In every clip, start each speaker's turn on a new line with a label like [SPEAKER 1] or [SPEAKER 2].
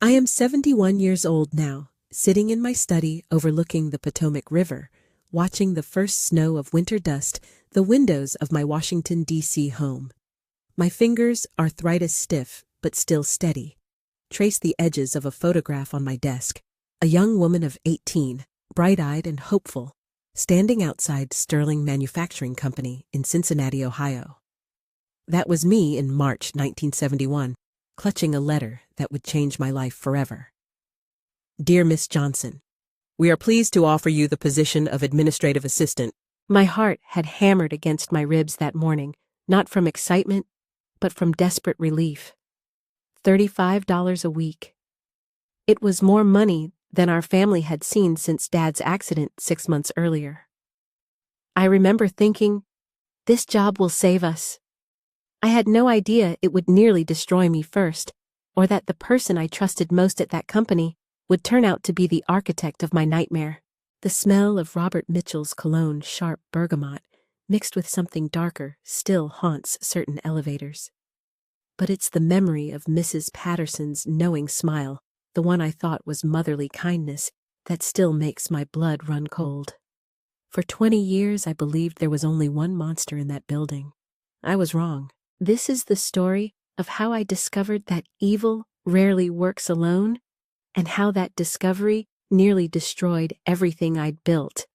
[SPEAKER 1] I am 71 years old now, sitting in my study overlooking the Potomac River, watching the first snow of winter dust the windows of my Washington, D.C. home. My fingers, arthritis stiff but still steady, trace the edges of a photograph on my desk. A young woman of 18, bright-eyed and hopeful, standing outside Sterling Manufacturing Company in Cincinnati, Ohio. That was me in March 1971, clutching a letter that would change my life forever. Dear Miss Johnson, we are pleased to offer you the position of administrative assistant. My heart had hammered against my ribs that morning, not from excitement, but from desperate relief. $35 a week. It was more money than our family had seen since Dad's accident 6 months earlier. I remember thinking, this job will save us. I had no idea it would nearly destroy me first, or that the person I trusted most at that company would turn out to be the architect of my nightmare. The smell of Robert Mitchell's cologne sharp bergamot, mixed with something darker, still haunts certain elevators. But it's the memory of Mrs. Patterson's knowing smile, the one I thought was motherly kindness, that still makes my blood run cold. For 20 years I believed there was only one monster in that building. I was wrong. This is the story of how I discovered that evil rarely works alone, and how that discovery nearly destroyed everything I'd built.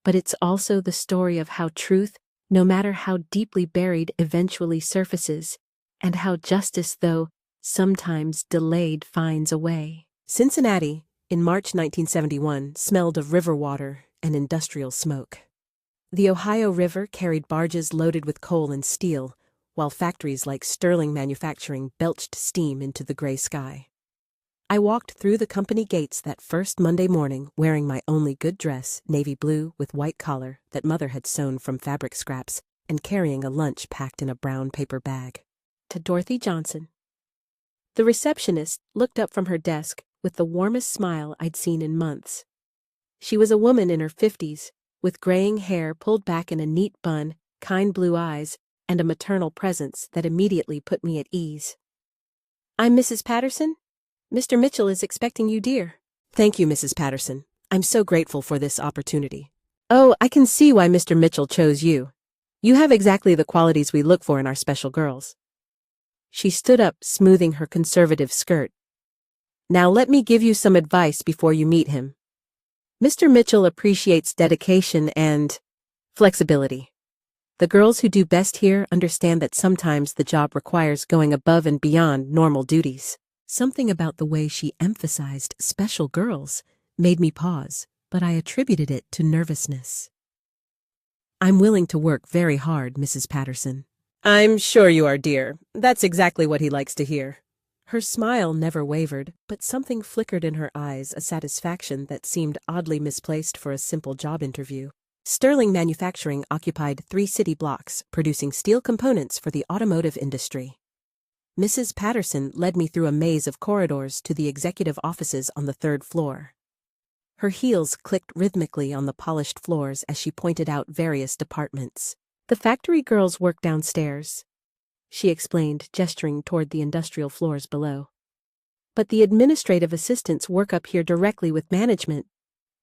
[SPEAKER 1] But it's also the story of how truth, no matter how deeply buried, eventually surfaces, and how justice, though sometimes delayed, finds a way. Cincinnati, in March 1971, smelled of river water and industrial smoke. The Ohio River carried barges loaded with coal and steel, while factories like Sterling Manufacturing belched steam into the gray sky. I walked through the company gates that first Monday morning wearing my only good dress, navy blue with white collar that Mother had sewn from fabric scraps, and carrying a lunch packed in a brown paper bag. To Dorothy Johnson. The receptionist looked up from her desk with the warmest smile I'd seen in months. She was a woman in her 50s, with graying hair pulled back in a neat bun, kind blue eyes, and a maternal presence that immediately put me at ease. I'm Mrs. Patterson. Mr. Mitchell is expecting you, dear. Thank you, Mrs. Patterson. I'm so grateful for this opportunity. Oh, I can see why Mr. Mitchell chose you. You have exactly the qualities we look for in our special girls. She stood up, smoothing her conservative skirt. Now let me give you some advice before you meet him. Mr. Mitchell appreciates dedication and flexibility. The girls who do best here understand that sometimes the job requires going above and beyond normal duties. Something about the way she emphasized special girls made me pause, but I attributed it to nervousness. I'm willing to work very hard, Mrs. Patterson. I'm sure you are, dear. That's exactly what he likes to hear. Her smile never wavered, but something flickered in her eyes, a satisfaction that seemed oddly misplaced for a simple job interview. Sterling Manufacturing occupied 3 city blocks, producing steel components for the automotive industry. Mrs. Patterson led me through a maze of corridors to the executive offices on the 3rd floor. Her heels clicked rhythmically on the polished floors as she pointed out various departments. The factory girls work downstairs, she explained, gesturing toward the industrial floors below. But the administrative assistants work up here directly with management.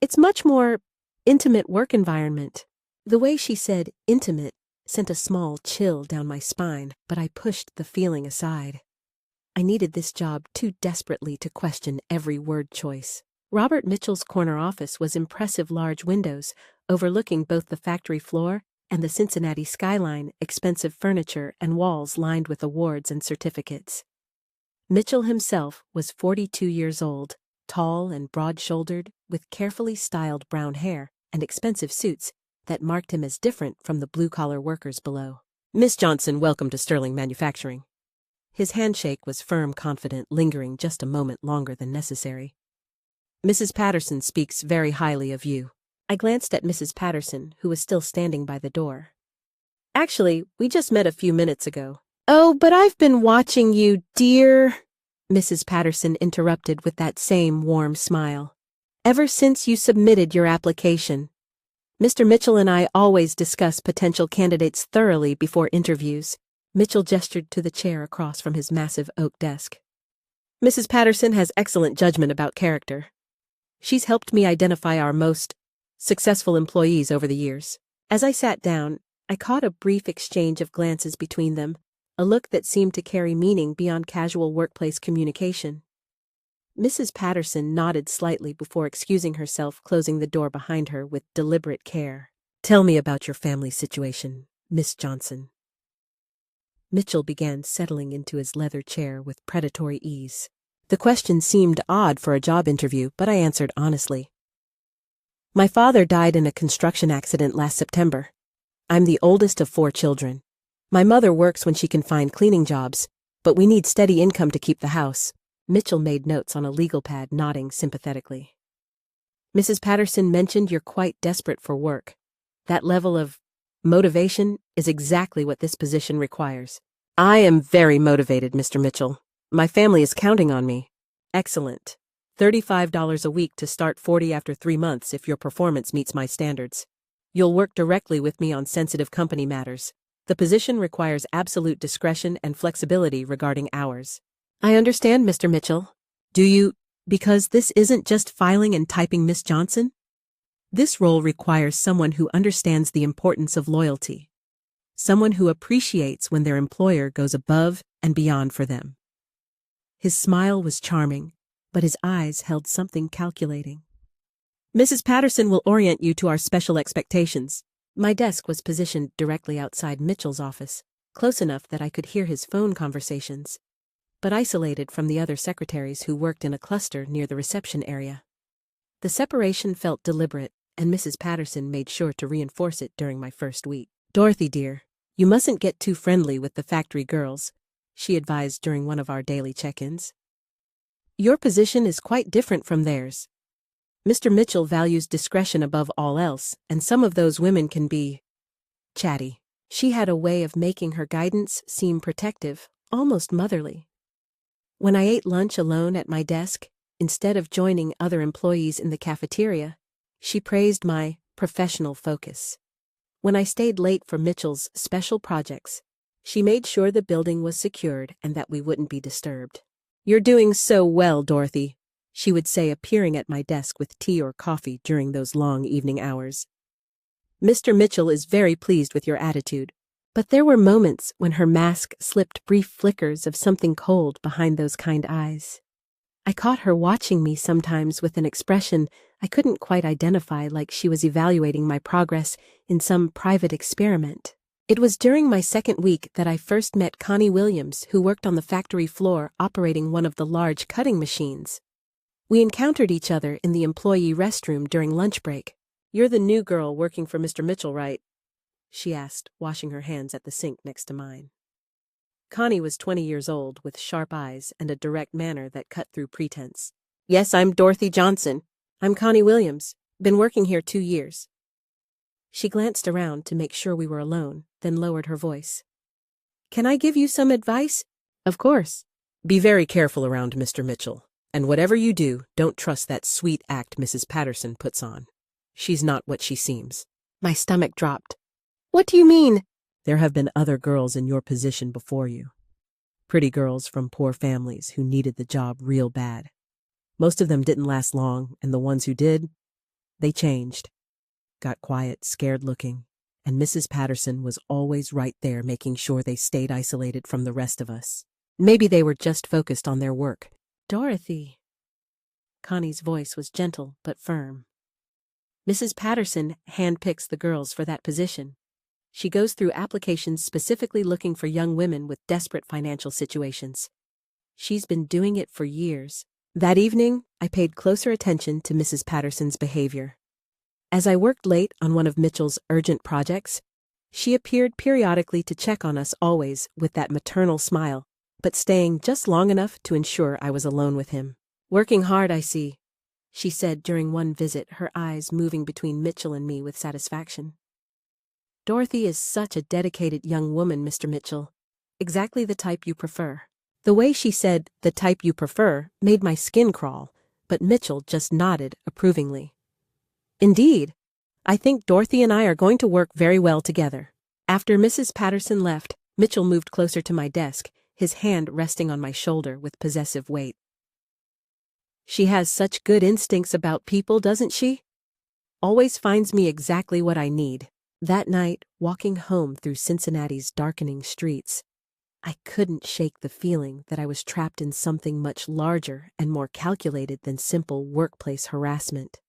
[SPEAKER 1] It's much more intimate work environment. The way she said intimate sent a small chill down my spine, but I pushed the feeling aside. I needed this job too desperately to question every word choice. Robert Mitchell's corner office was impressive large windows, overlooking both the factory floor and the Cincinnati skyline, expensive furniture, and walls lined with awards and certificates. Mitchell himself was 42 years old, tall and broad-shouldered, with carefully styled brown hair and expensive suits that marked him as different from the blue-collar workers below. Miss Johnson, welcome to Sterling Manufacturing. His handshake was firm, confident, lingering just a moment longer than necessary. Mrs. Patterson speaks very highly of you. I glanced at Mrs. Patterson, who was still standing by the door. Actually, we just met a few minutes ago. Oh, but I've been watching you, dear, Mrs. Patterson interrupted with that same warm smile. Ever since you submitted your application. Mr. Mitchell and I always discuss potential candidates thoroughly before interviews. Mitchell gestured to the chair across from his massive oak desk. Mrs. Patterson has excellent judgment about character. She's helped me identify our most successful employees over the years. As I sat down, I caught a brief exchange of glances between them, a look that seemed to carry meaning beyond casual workplace communication. Mrs. Patterson nodded slightly before excusing herself, closing the door behind her with deliberate care. "Tell me about your family situation, Miss Johnson." Mitchell began settling into his leather chair with predatory ease. The question seemed odd for a job interview, but I answered honestly. "My father died in a construction accident last September. I'm the oldest of 4 children. My mother works when she can find cleaning jobs, but we need steady income to keep the house." Mitchell made notes on a legal pad, nodding sympathetically. "Mrs. Patterson mentioned you're quite desperate for work. That level of motivation is exactly what this position requires." "I am very motivated, Mr. Mitchell. My family is counting on me." "Excellent. $35 a week to start, 40 after 3 months if your performance meets my standards. You'll work directly with me on sensitive company matters. The position requires absolute discretion and flexibility regarding hours." "I understand, Mr. Mitchell." "Do you? Because this isn't just filing and typing, Miss Johnson. This role requires someone who understands the importance of loyalty. Someone who appreciates when their employer goes above and beyond for them." His smile was charming, but his eyes held something calculating. "Mrs. Patterson will orient you to our special expectations." My desk was positioned directly outside Mitchell's office, close enough that I could hear his phone conversations, but isolated from the other secretaries who worked in a cluster near the reception area. The separation felt deliberate, and Mrs. Patterson made sure to reinforce it during my first week. "Dorothy, dear, you mustn't get too friendly with the factory girls," she advised during one of our daily check-ins. "Your position is quite different from theirs. Mr. Mitchell values discretion above all else, and some of those women can be chatty." She had a way of making her guidance seem protective, almost motherly. When I ate lunch alone at my desk, instead of joining other employees in the cafeteria, she praised my professional focus. When I stayed late for Mitchell's special projects, she made sure the building was secured and that we wouldn't be disturbed. "You're doing so well, Dorothy," she would say, appearing at my desk with tea or coffee during those long evening hours. "Mr. Mitchell is very pleased with your attitude." But there were moments when her mask slipped brief flickers of something cold behind those kind eyes. I caught her watching me sometimes with an expression I couldn't quite identify, like she was evaluating my progress in some private experiment. It was during my second week that I first met Connie Williams, who worked on the factory floor operating one of the large cutting machines. We encountered each other in the employee restroom during lunch break. "You're the new girl working for Mr. Mitchell, right?" she asked, washing her hands at the sink next to mine. Connie was 20 years old, with sharp eyes and a direct manner that cut through pretense. "Yes, I'm Dorothy Johnson." "I'm Connie Williams. Been working here 2 years." She glanced around to make sure we were alone, then lowered her voice. "Can I give you some advice?" "Of course." "Be very careful around Mr. Mitchell, and whatever you do, don't trust that sweet act Mrs. Patterson puts on. She's not what she seems." My stomach dropped. "What do you mean?" "There have been other girls in your position before you. Pretty girls from poor families who needed the job real bad. Most of them didn't last long, and the ones who did, they changed. Got quiet, scared looking, and Mrs. Patterson was always right there making sure they stayed isolated from the rest of us. Maybe they were just focused on their work." "Dorothy." Connie's voice was gentle but firm. "Mrs. Patterson handpicks the girls for that position. She goes through applications specifically looking for young women with desperate financial situations. She's been doing it for years." That evening, I paid closer attention to Mrs. Patterson's behavior. As I worked late on one of Mitchell's urgent projects, she appeared periodically to check on us, always with that maternal smile, but staying just long enough to ensure I was alone with him. "Working hard, I see," she said during one visit, her eyes moving between Mitchell and me with satisfaction. "Dorothy is such a dedicated young woman, Mr. Mitchell. Exactly the type you prefer." The way she said, "the type you prefer," made my skin crawl, but Mitchell just nodded approvingly. "Indeed. I think Dorothy and I are going to work very well together." After Mrs. Patterson left, Mitchell moved closer to my desk, his hand resting on my shoulder with possessive weight. She has such good instincts about people, doesn't she? Always finds me exactly what I need. That night, walking home through Cincinnati's darkening streets, I couldn't shake the feeling that I was trapped in something much larger and more calculated than simple workplace harassment.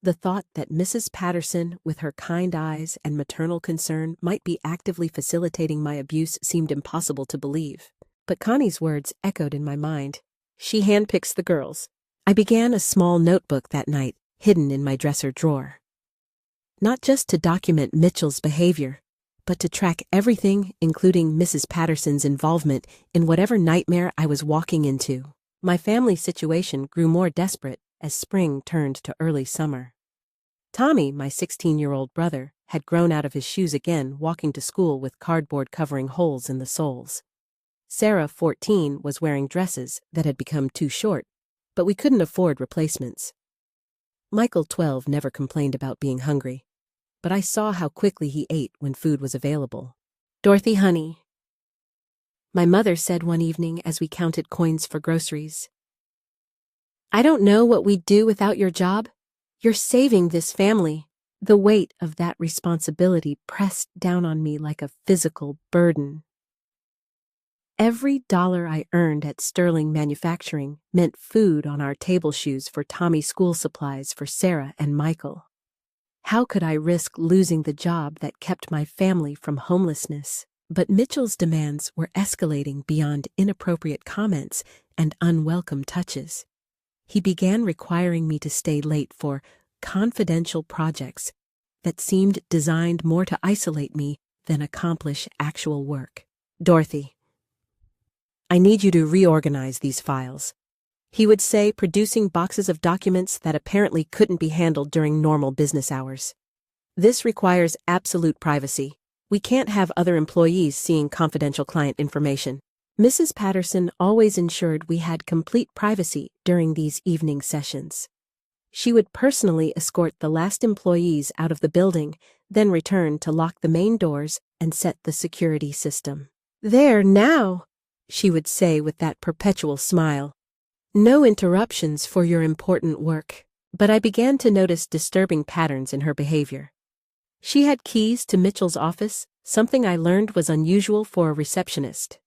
[SPEAKER 1] The thought that Mrs. Patterson, with her kind eyes and maternal concern, might be actively facilitating my abuse seemed impossible to believe. But Connie's words echoed in my mind. She handpicks the girls. I began a small notebook that night, hidden in my dresser drawer. Not just to document Mitchell's behavior, but to track everything, including Mrs. Patterson's involvement in whatever nightmare I was walking into. My family situation grew more desperate as spring turned to early summer. Tommy, my 16-year-old brother, had grown out of his shoes again, walking to school with cardboard covering holes in the soles. Sarah, 14, was wearing dresses that had become too short, but we couldn't afford replacements. Michael, 12, never complained about being hungry, but I saw how quickly he ate when food was available. "Dorothy, honey," my mother said one evening as we counted coins for groceries, "I don't know what we'd do without your job. You're saving this family." The weight of that responsibility pressed down on me like a physical burden. Every dollar I earned at Sterling Manufacturing meant food on our table shoes for Tommy's school supplies for Sarah and Michael. How could I risk losing the job that kept my family from homelessness? But Mitchell's demands were escalating beyond inappropriate comments and unwelcome touches. He began requiring me to stay late for confidential projects that seemed designed more to isolate me than accomplish actual work. "Dorothy, I need you to reorganize these files," he would say, producing boxes of documents that apparently couldn't be handled during normal business hours. "This requires absolute privacy. We can't have other employees seeing confidential client information." Mrs. Patterson always ensured we had complete privacy during these evening sessions. She would personally escort the last employees out of the building, then return to lock the main doors and set the security system. "There now," she would say with that perpetual smile. "No interruptions for your important work." But I began to notice disturbing patterns in her behavior. She had keys to Mitchell's office, something I learned was unusual for a receptionist.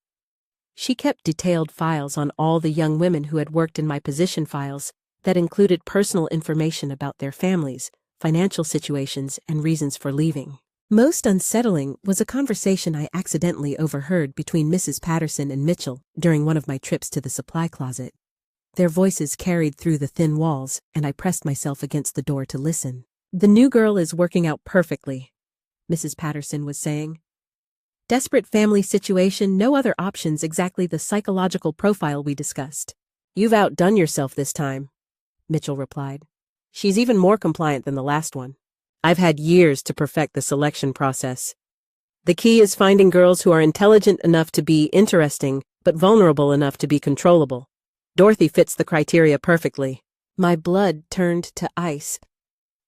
[SPEAKER 1] She kept detailed files on all the young women who had worked in my position files that included personal information about their families, financial situations, and reasons for leaving. Most unsettling was a conversation I accidentally overheard between Mrs. Patterson and Mitchell during one of my trips to the supply closet. Their voices carried through the thin walls, and I pressed myself against the door to listen. "The new girl is working out perfectly," Mrs. Patterson was saying. "Desperate family situation, no other options, exactly the psychological profile we discussed." "You've outdone yourself this time," Mitchell replied. "She's even more compliant than the last one. I've had years to perfect the selection process. The key is finding girls who are intelligent enough to be interesting, but vulnerable enough to be controllable. Dorothy fits the criteria perfectly." My blood turned to ice.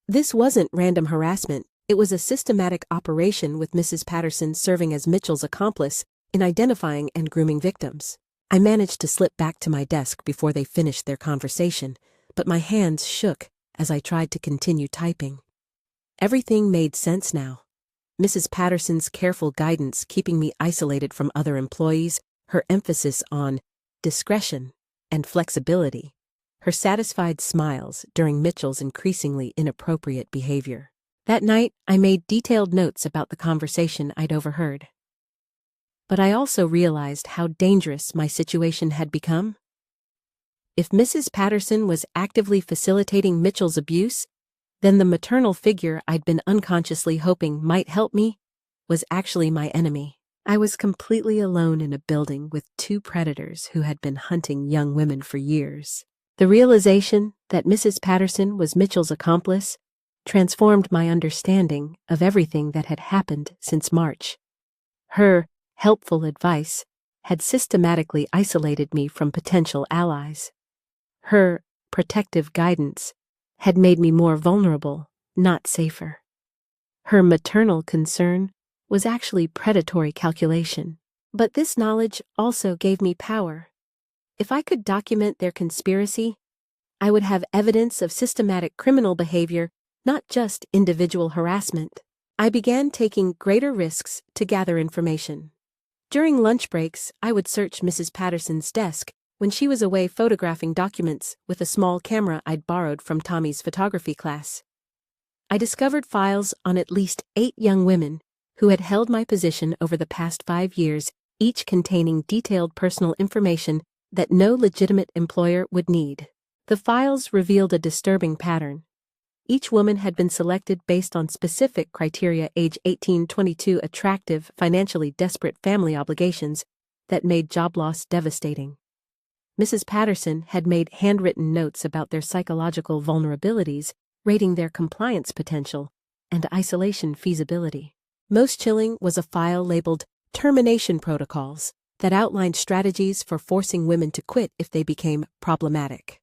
[SPEAKER 1] This wasn't random harassment. It was a systematic operation, with Mrs. Patterson serving as Mitchell's accomplice in identifying and grooming victims. I managed to slip back to my desk before they finished their conversation, but my hands shook as I tried to continue typing. Everything made sense now. Mrs. Patterson's careful guidance keeping me isolated from other employees, her emphasis on discretion and flexibility, her satisfied smiles during Mitchell's increasingly inappropriate behavior. That night, I made detailed notes about the conversation I'd overheard. But I also realized how dangerous my situation had become. If Mrs. Patterson was actively facilitating Mitchell's abuse, then the maternal figure I'd been unconsciously hoping might help me was actually my enemy. I was completely alone in a building with two predators who had been hunting young women for years. The realization that Mrs. Patterson was Mitchell's accomplice transformed my understanding of everything that had happened since March. Her helpful advice had systematically isolated me from potential allies. Her protective guidance had made me more vulnerable, not safer. Her maternal concern was actually predatory calculation. But this knowledge also gave me power. If I could document their conspiracy, I would have evidence of systematic criminal behavior, not just individual harassment. I began taking greater risks to gather information. During lunch breaks, I would search Mrs. Patterson's desk when she was away photographing documents with a small camera I'd borrowed from Tommy's photography class. I discovered files on at least 8 young women who had held my position over the past 5 years, each containing detailed personal information that no legitimate employer would need. The files revealed a disturbing pattern. Each woman had been selected based on specific criteria: age 18, 22, attractive, financially desperate, family obligations that made job loss devastating. Mrs. Patterson had made handwritten notes about their psychological vulnerabilities, rating their compliance potential and isolation feasibility. Most chilling was a file labeled termination protocols that outlined strategies for forcing women to quit if they became problematic.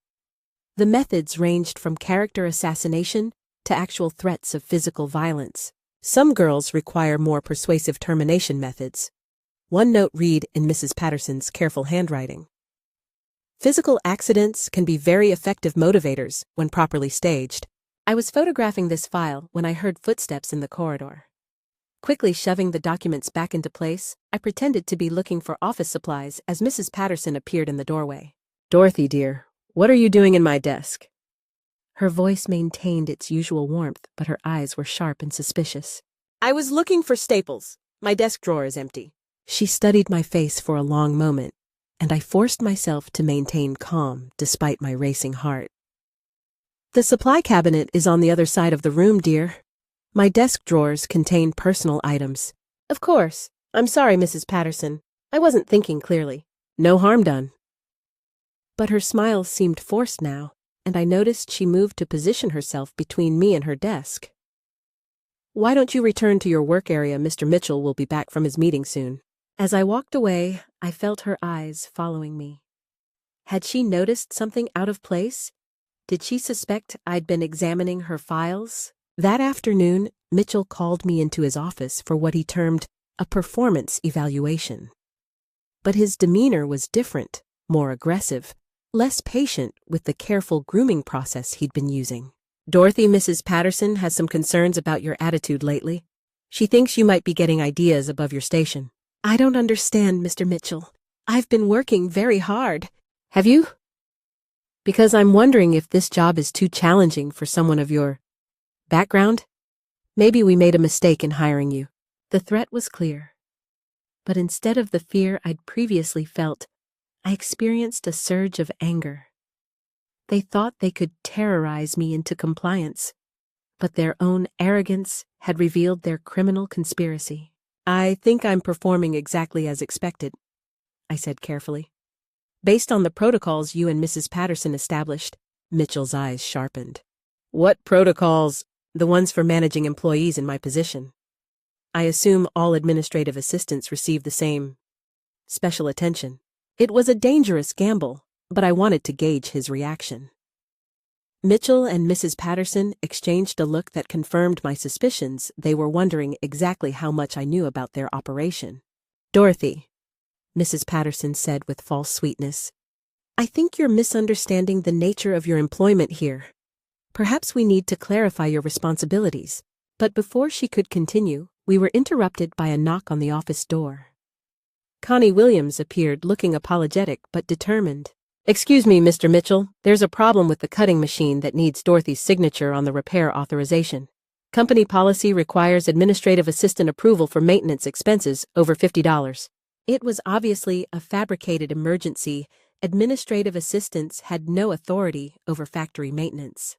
[SPEAKER 1] The methods ranged from character assassination to actual threats of physical violence. Some girls require more persuasive termination methods. One note read in Mrs. Patterson's careful handwriting: "Physical accidents can be very effective motivators when properly staged." I was photographing this file when I heard footsteps in the corridor. Quickly shoving the documents back into place, I pretended to be looking for office supplies as Mrs. Patterson appeared in the doorway. "Dorothy, dear, what are you doing in my desk?" Her voice maintained its usual warmth, but her eyes were sharp and suspicious. "I was looking for staples. My desk drawer is empty." She studied my face for a long moment, and I forced myself to maintain calm despite my racing heart. "The supply cabinet is on the other side of the room, dear. My desk drawers contain personal items." "Of course. I'm sorry, Mrs. Patterson. I wasn't thinking clearly." "No harm done." But her smile seemed forced now, and I noticed she moved to position herself between me and her desk. "Why don't you return to your work area? Mr. Mitchell will be back from his meeting soon." As I walked away, I felt her eyes following me. Had she noticed something out of place? Did she suspect I'd been examining her files? That afternoon, Mitchell called me into his office for what he termed a performance evaluation. But his demeanor was different, more aggressive, less patient with the careful grooming process he'd been using. "Dorothy, Mrs. Patterson has some concerns about your attitude lately. She thinks you might be getting ideas above your station." "I don't understand, Mr. Mitchell. I've been working very hard." "Have you?" "Because I'm wondering if this job is too challenging for someone of your background. Maybe we made a mistake in hiring you." The threat was clear. But instead of the fear I'd previously felt, I experienced a surge of anger. They thought they could terrorize me into compliance, but their own arrogance had revealed their criminal conspiracy. "I think I'm performing exactly as expected," I said carefully. "Based on the protocols you and Mrs. Patterson established." Mitchell's eyes sharpened. "What protocols?" "The ones for managing employees in my position. I assume all administrative assistants receive the same special attention." It was a dangerous gamble, but I wanted to gauge his reaction. Mitchell and Mrs. Patterson exchanged a look that confirmed my suspicions. They were wondering exactly how much I knew about their operation. "Dorothy," Mrs. Patterson said with false sweetness, "I think you're misunderstanding the nature of your employment here. Perhaps we need to clarify your responsibilities." But before she could continue, we were interrupted by a knock on the office door. Connie Williams appeared, looking apologetic but determined. "Excuse me, Mr. Mitchell. There's a problem with the cutting machine that needs Dorothy's signature on the repair authorization. Company policy requires administrative assistant approval for maintenance expenses over $50. It was obviously a fabricated emergency. Administrative assistants had no authority over factory maintenance.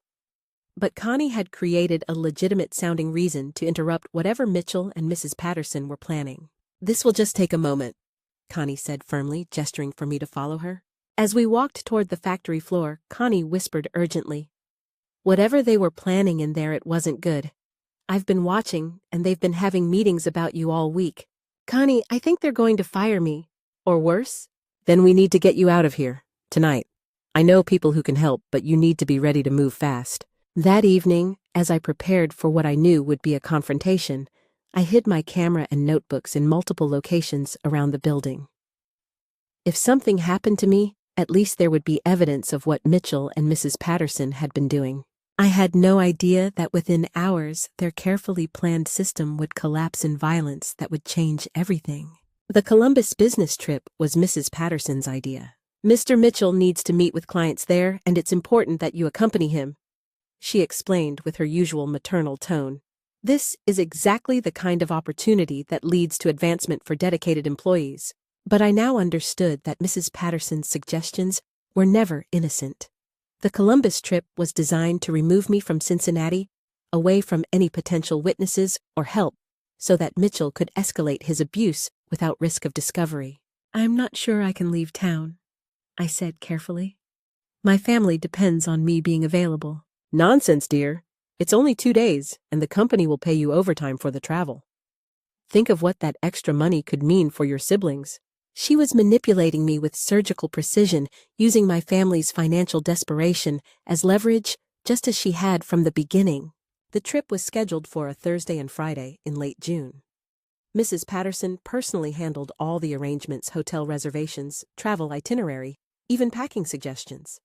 [SPEAKER 1] But Connie had created a legitimate-sounding reason to interrupt whatever Mitchell and Mrs. Patterson were planning. "This will just take a moment," Connie said firmly, gesturing for me to follow her. As we walked toward the factory floor, Connie whispered urgently, "Whatever they were planning in there, it wasn't good. I've been watching, and they've been having meetings about you all week. Connie, I think they're going to fire me. Or worse. Then we need to get you out of here. Tonight. I know people who can help, but you need to be ready to move fast." That evening, as I prepared for what I knew would be a confrontation, I hid my camera and notebooks in multiple locations around the building. If something happened to me, At least there would be evidence of what Mitchell and Mrs. Patterson had been doing. I had no idea that within hours their carefully planned system would collapse in violence that would change everything. The Columbus business trip was Mrs. Patterson's idea. "Mr. Mitchell needs to meet with clients there, and it's important that you accompany him," she explained with her usual maternal tone. "This is exactly the kind of opportunity that leads to advancement for dedicated employees." But I now understood that Mrs. Patterson's suggestions were never innocent. The Columbus trip was designed to remove me from Cincinnati, away from any potential witnesses or help, so that Mitchell could escalate his abuse without risk of discovery. "I'm not sure I can leave town," I said carefully. "My family depends on me being available." "Nonsense, dear. It's only 2 days, and the company will pay you overtime for the travel. Think of what that extra money could mean for your siblings." She was manipulating me with surgical precision, using my family's financial desperation as leverage, just as she had from the beginning. The trip was scheduled for a Thursday and Friday in late June. Mrs. Patterson personally handled all the arrangements, hotel reservations, travel itinerary, even packing suggestions.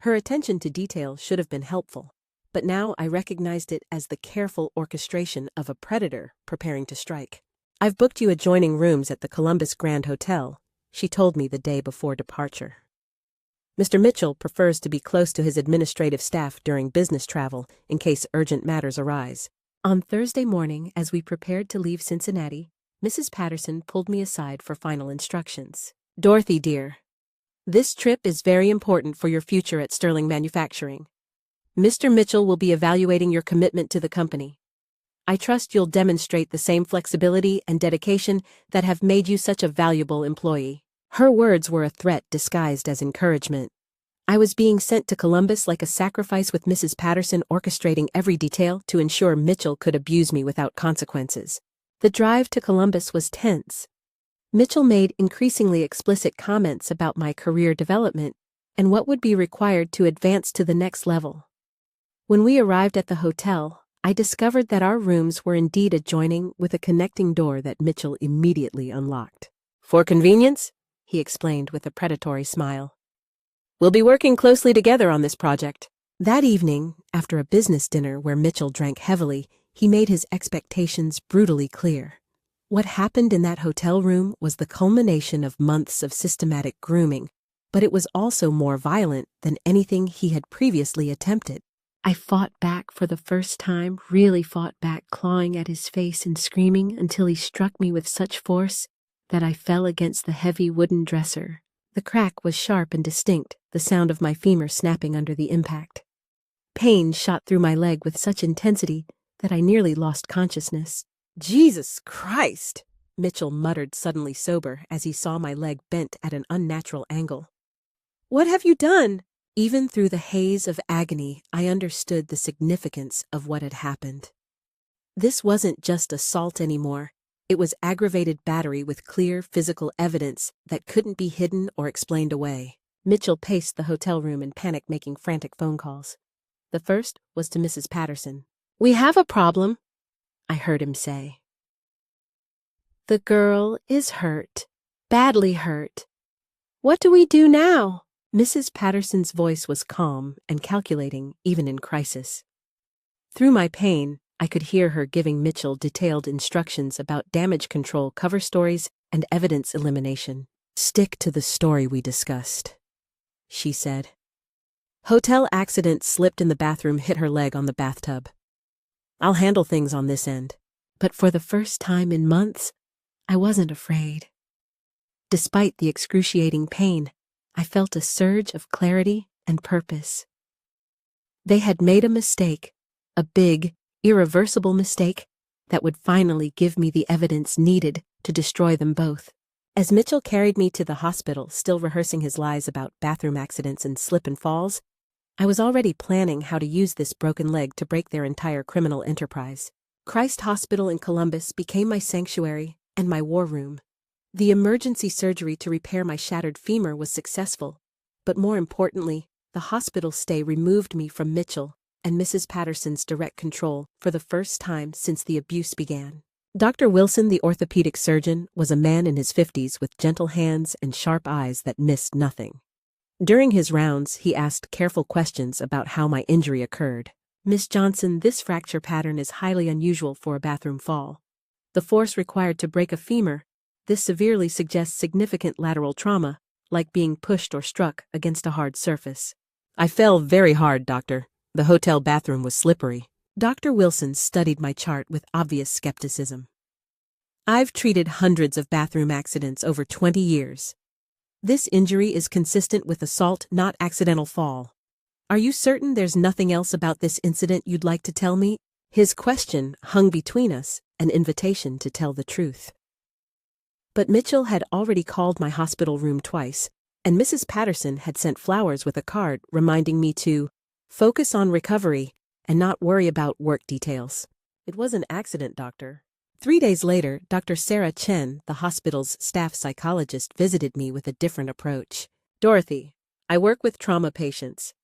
[SPEAKER 1] Her attention to detail should have been helpful, but now I recognized it as the careful orchestration of a predator preparing to strike. "I've booked you adjoining rooms at the Columbus Grand Hotel," she told me the day before departure. "Mr. Mitchell prefers to be close to his administrative staff during business travel in case urgent matters arise." On Thursday morning, as we prepared to leave Cincinnati, Mrs. Patterson pulled me aside for final instructions. "Dorothy, dear, this trip is very important for your future at Sterling Manufacturing. Mr. Mitchell will be evaluating your commitment to the company. I trust you'll demonstrate the same flexibility and dedication that have made you such a valuable employee." Her words were a threat disguised as encouragement. I was being sent to Columbus like a sacrifice, with Mrs. Patterson orchestrating every detail to ensure Mitchell could abuse me without consequences. The drive to Columbus was tense. Mitchell made increasingly explicit comments about my career development and what would be required to advance to the next level. When we arrived at the hotel, I discovered that our rooms were indeed adjoining, with a connecting door that Mitchell immediately unlocked. "For convenience," he explained with a predatory smile. "We'll be working closely together on this project." That evening, after a business dinner where Mitchell drank heavily, he made his expectations brutally clear. What happened in that hotel room was the culmination of months of systematic grooming, but it was also more violent than anything he had previously attempted. I fought back for the first time, really fought back, clawing at his face and screaming until he struck me with such force that I fell against the heavy wooden dresser. The crack was sharp and distinct, the sound of my femur snapping under the impact. Pain shot through my leg with such intensity that I nearly lost consciousness. "Jesus Christ!" Mitchell muttered, suddenly sober, as he saw my leg bent at an unnatural angle. "What have you done?" Even through the haze of agony, I understood the significance of what had happened. This wasn't just assault anymore. It was aggravated battery with clear physical evidence that couldn't be hidden or explained away. Mitchell paced the hotel room in panic, making frantic phone calls. The first was to Mrs. Patterson. "We have a problem," I heard him say. "The girl is hurt, badly hurt. What do we do now?" Mrs. Patterson's voice was calm and calculating, even in crisis. Through my pain, I could hear her giving Mitchell detailed instructions about damage control, cover stories, and evidence elimination. "Stick to the story we discussed," she said. "Hotel accident, slipped in the bathroom, hit her leg on the bathtub. I'll handle things on this end." But for the first time in months, I wasn't afraid. Despite the excruciating pain, I felt a surge of clarity and purpose. They had made a mistake, a big, irreversible mistake that would finally give me the evidence needed to destroy them both. As Mitchell carried me to the hospital, still rehearsing his lies about bathroom accidents and slip and falls, I was already planning how to use this broken leg to break their entire criminal enterprise. Christ Hospital in Columbus became my sanctuary and my war room. The emergency surgery to repair my shattered femur was successful, but more importantly, the hospital stay removed me from Mitchell and Mrs. Patterson's direct control for the first time since the abuse began. Dr. Wilson, the orthopedic surgeon, was a man in his 50s with gentle hands and sharp eyes that missed nothing. During his rounds, he asked careful questions about how my injury occurred. "Miss Johnson, this fracture pattern is highly unusual for a bathroom fall. The force required to break a femur, this severely suggests significant lateral trauma, like being pushed or struck against a hard surface." "I fell very hard, doctor. The hotel bathroom was slippery." Dr. Wilson studied my chart with obvious skepticism. "I've treated hundreds of bathroom accidents over 20 years. This injury is consistent with assault, not accidental fall. Are you certain there's nothing else about this incident you'd like to tell me?" His question hung between us, an invitation to tell the truth. But Mitchell had already called my hospital room twice, and Mrs. Patterson had sent flowers with a card reminding me to focus on recovery and not worry about work details. "It was an accident, doctor." 3 days later, Dr. Sarah Chen, the hospital's staff psychologist, visited me with a different approach. "Dorothy, I work with trauma patients.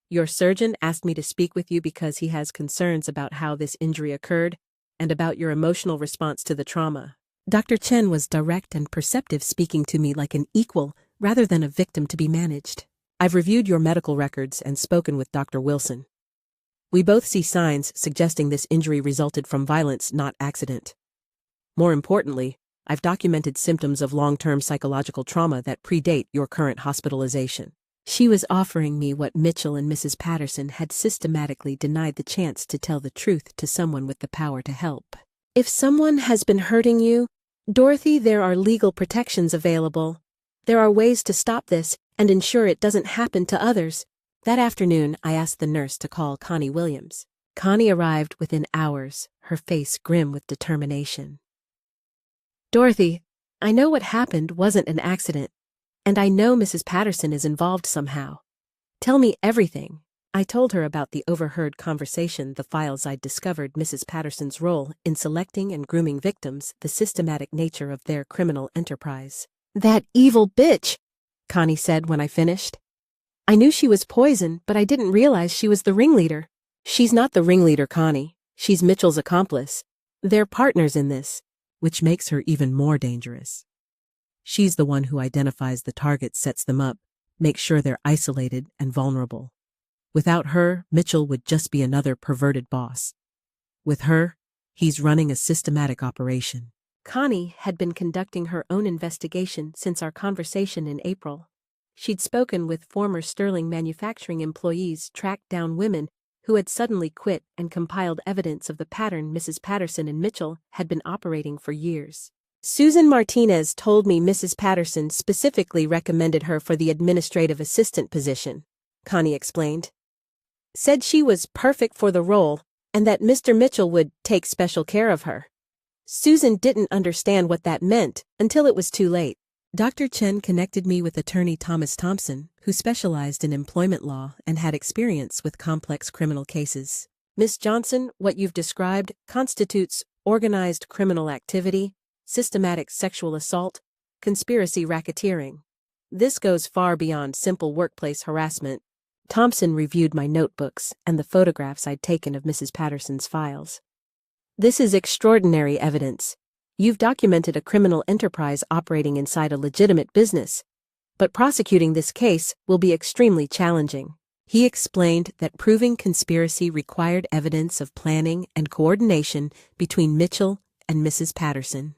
[SPEAKER 1] Your surgeon asked me to speak with you because he has concerns about how this injury occurred and about your emotional response to the trauma." Dr. Chen was direct and perceptive, speaking to me like an equal rather than a victim to be managed. "I've reviewed your medical records and spoken with Dr. Wilson. We both see signs suggesting this injury resulted from violence, not accident. More importantly, I've documented symptoms of long-term psychological trauma that predate your current hospitalization." She was offering me what Mitchell and Mrs. Patterson had systematically denied the chance to tell the truth to someone with the power to help. "If someone has been hurting you, Dorothy, there are legal protections available. There are ways to stop this and ensure it doesn't happen to others." That afternoon, I asked the nurse to call Connie Williams. Connie arrived within hours, her face grim with determination. "Dorothy, I know what happened wasn't an accident, and I know Mrs. Patterson is involved somehow. Tell me everything." I told her about the overheard conversation, the files I'd discovered, Mrs. Patterson's role in selecting and grooming victims, the systematic nature of their criminal enterprise. "That evil bitch," Connie said when I finished. "I knew she was poison, but I didn't realize she was the ringleader." "She's not the ringleader, Connie. She's Mitchell's accomplice. They're partners in this, which makes her even more dangerous. She's the one who identifies the targets, sets them up, makes sure they're isolated and vulnerable. Without her, Mitchell would just be another perverted boss. With her, he's running a systematic operation." Connie had been conducting her own investigation since our conversation in April. She'd spoken with former Sterling Manufacturing employees, tracked down women who had suddenly quit, and compiled evidence of the pattern Mrs. Patterson and Mitchell had been operating for years. "Susan Martinez told me Mrs. Patterson specifically recommended her for the administrative assistant position," Connie explained. "Said she was perfect for the role and that Mr. Mitchell would take special care of her. Susan didn't understand what that meant until it was too late." Dr. Chen connected me with attorney Thomas Thompson, who specialized in employment law and had experience with complex criminal cases. "Miss Johnson, what you've described constitutes organized criminal activity, systematic sexual assault, conspiracy racketeering. This goes far beyond simple workplace harassment." Thompson reviewed my notebooks and the photographs I'd taken of Mrs. Patterson's files. "This is extraordinary evidence. You've documented a criminal enterprise operating inside a legitimate business, but prosecuting this case will be extremely challenging." He explained that proving conspiracy required evidence of planning and coordination between Mitchell and Mrs. Patterson.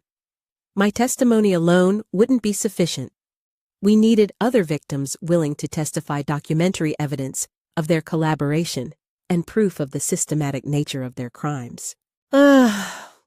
[SPEAKER 1] My testimony alone wouldn't be sufficient. We needed other victims willing to testify, documentary evidence of their collaboration, and proof of the systematic nature of their crimes.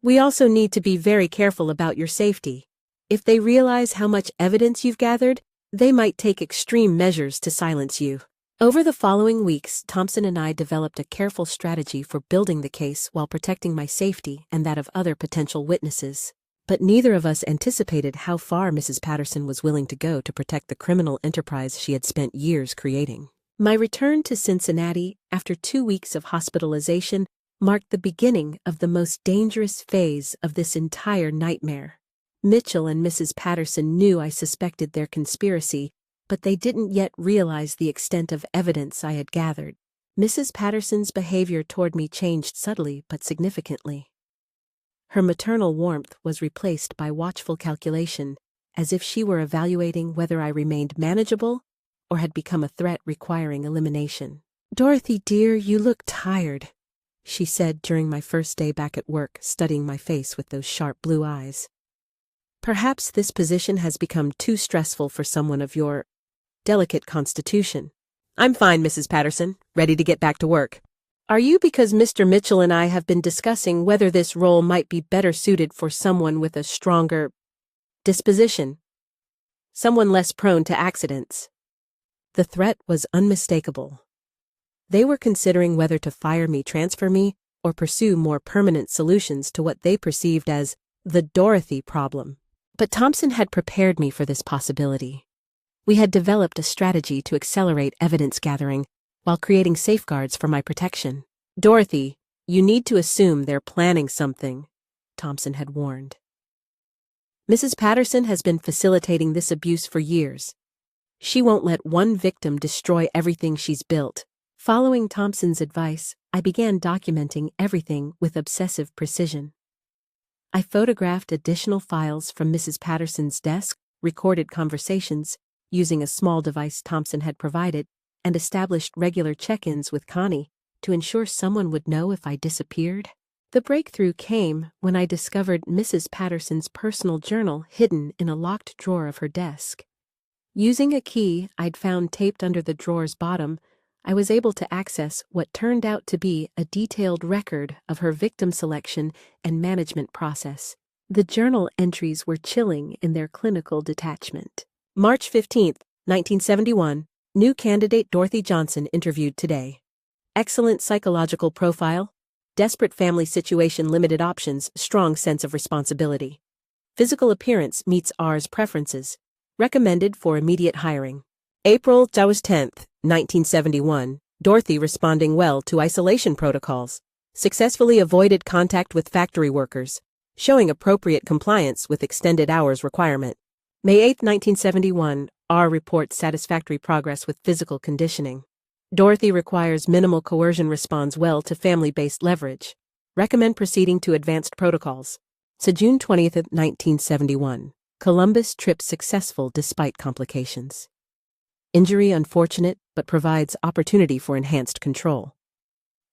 [SPEAKER 1] We also need to be very careful about your safety. If they realize how much evidence you've gathered, they might take extreme measures to silence you." Over the following weeks, Thompson and I developed a careful strategy for building the case while protecting my safety and that of other potential witnesses. But neither of us anticipated how far Mrs. Patterson was willing to go to protect the criminal enterprise she had spent years creating. My return to Cincinnati, after 2 weeks of hospitalization, marked the beginning of the most dangerous phase of this entire nightmare. Mitchell and Mrs. Patterson knew I suspected their conspiracy, but they didn't yet realize the extent of evidence I had gathered. Mrs. Patterson's behavior toward me changed subtly but significantly. Her maternal warmth was replaced by watchful calculation, as if she were evaluating whether I remained manageable or had become a threat requiring elimination. "Dorothy, dear, you look tired," she said during my first day back at work, studying my face with those sharp blue eyes. "Perhaps this position has become too stressful for someone of your delicate constitution." "I'm fine, Mrs. Patterson, ready to get back to work." "Are you? Because Mr. Mitchell and I have been discussing whether this role might be better suited for someone with a stronger disposition, someone less prone to accidents." The threat was unmistakable. They were considering whether to fire me, transfer me, or pursue more permanent solutions to what they perceived as the Dorothy problem. But Thompson had prepared me for this possibility. We had developed a strategy to accelerate evidence gathering while creating safeguards for my protection. "Dorothy, you need to assume they're planning something," Thompson had warned. "Mrs. Patterson has been facilitating this abuse for years. She won't let one victim destroy everything she's built." Following Thompson's advice, I began documenting everything with obsessive precision. I photographed additional files from Mrs. Patterson's desk, recorded conversations using a small device Thompson had provided, and established regular check-ins with Connie to ensure someone would know if I disappeared. The breakthrough came when I discovered Mrs. Patterson's personal journal hidden in a locked drawer of her desk. Using a key I'd found taped under the drawer's bottom, I was able to access what turned out to be a detailed record of her victim selection and management process. The journal entries were chilling in their clinical detachment. March 15th, 1971, new candidate Dorothy Johnson interviewed today. Excellent psychological profile, desperate family situation, limited options, strong sense of responsibility. Physical appearance meets R's preferences. Recommended for immediate hiring. April 10th, 1971, Dorothy responding well to isolation protocols. Successfully avoided contact with factory workers, showing appropriate compliance with extended hours requirement. May 8th, 1971, R reports satisfactory progress with physical conditioning. Dorothy requires minimal coercion, responds well to family-based leverage. Recommend proceeding to advanced protocols. So June 20th, 1971, Columbus trip successful despite complications. Injury unfortunate, but provides opportunity for enhanced control.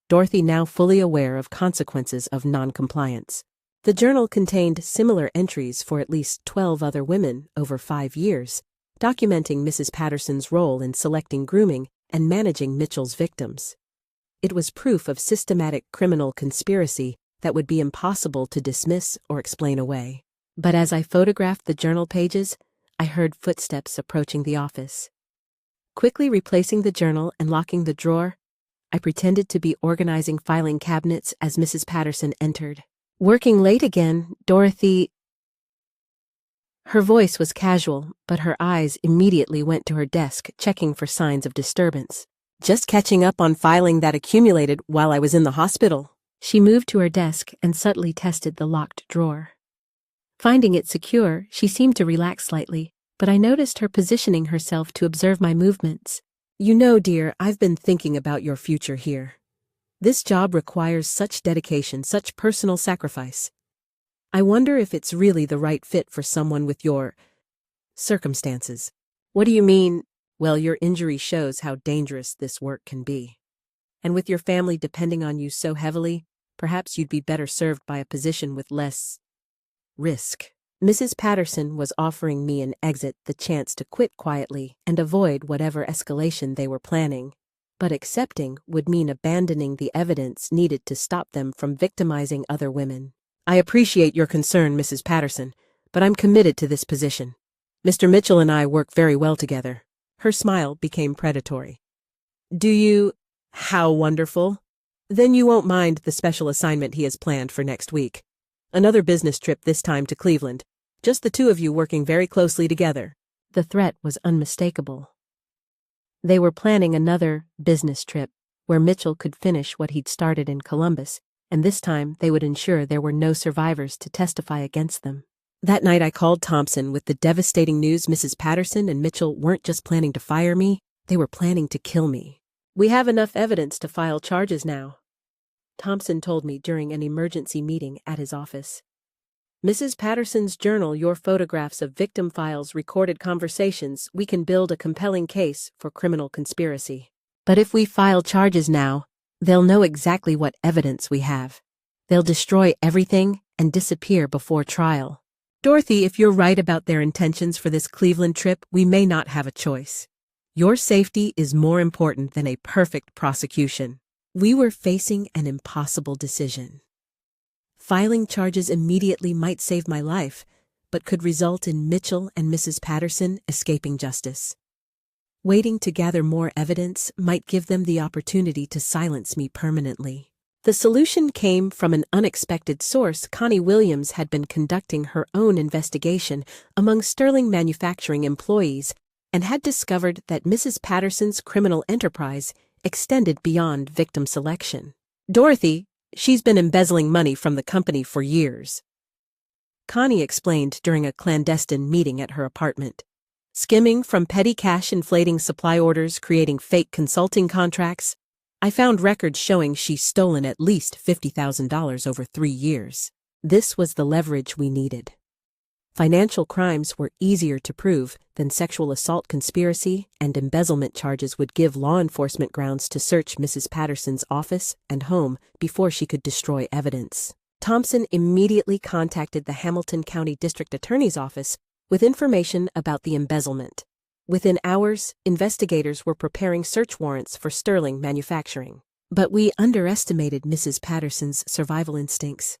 [SPEAKER 1] Dorothy now fully aware of consequences of non-compliance. The journal contained similar entries for at least 12 other women over 5 years, documenting Mrs. Patterson's role in selecting, grooming, and managing Mitchell's victims. It was proof of systematic criminal conspiracy that would be impossible to dismiss or explain away. But as I photographed the journal pages, I heard footsteps approaching the office. Quickly replacing the journal and locking the drawer, I pretended to be organizing filing cabinets as Mrs. Patterson entered. "Working late again, Dorothy?" Her voice was casual, but her eyes immediately went to her desk, checking for signs of disturbance. "Just catching up on filing that accumulated while I was in the hospital." She moved to her desk and subtly tested the locked drawer. Finding it secure, she seemed to relax slightly, but I noticed her positioning herself to observe my movements. "You know, dear, I've been thinking about your future here. This job requires such dedication, such personal sacrifice. I wonder if it's really the right fit for someone with your circumstances." "What do you mean?" "Well, your injury shows how dangerous this work can be. And with your family depending on you so heavily, perhaps you'd be better served by a position with less risk." Mrs. Patterson was offering me an exit, the chance to quit quietly and avoid whatever escalation they were planning. But accepting would mean abandoning the evidence needed to stop them from victimizing other women. "I appreciate your concern, Mrs. Patterson, but I'm committed to this position. Mr. Mitchell and I work very well together." Her smile became predatory. "Do you? How wonderful. Then you won't mind the special assignment he has planned for next week. Another business trip, this time to Cleveland. Just the two of you working very closely together." The threat was unmistakable. They were planning another business trip where Mitchell could finish what he'd started in Columbus, and this time they would ensure there were no survivors to testify against them. That night I called Thompson with the devastating news Mrs. Patterson and Mitchell weren't just planning to fire me, they were planning to kill me. "We have enough evidence to file charges now," Thompson told me during an emergency meeting at his office. Mrs. Patterson's journal, your photographs of victim files, recorded conversations. We can build a compelling case for criminal conspiracy. But if we file charges now, they'll know exactly what evidence we have. They'll destroy everything and disappear before trial. Dorothy, if you're right about their intentions for this Cleveland trip, we may not have a choice. Your safety is more important than a perfect prosecution. We were facing an impossible decision. Filing charges immediately might save my life, but could result in Mitchell and Mrs. Patterson escaping justice. Waiting to gather more evidence might give them the opportunity to silence me permanently. The solution came from an unexpected source. Connie Williams had been conducting her own investigation among Sterling Manufacturing employees and had discovered that Mrs. Patterson's criminal enterprise extended beyond victim selection. Dorothy, she's been embezzling money from the company for years, Connie explained during a clandestine meeting at her apartment. Skimming from petty cash, inflating supply orders, creating fake consulting contracts. I found records showing she's stolen at least $50,000 over 3 years. This was the leverage we needed. Financial crimes were easier to prove than sexual assault. Conspiracy and embezzlement charges would give law enforcement grounds to search Mrs. Patterson's office and home before she could destroy evidence. Thompson immediately contacted the Hamilton County District Attorney's Office with information about the embezzlement. Within hours, investigators were preparing search warrants for Sterling Manufacturing. But we underestimated Mrs. Patterson's survival instincts.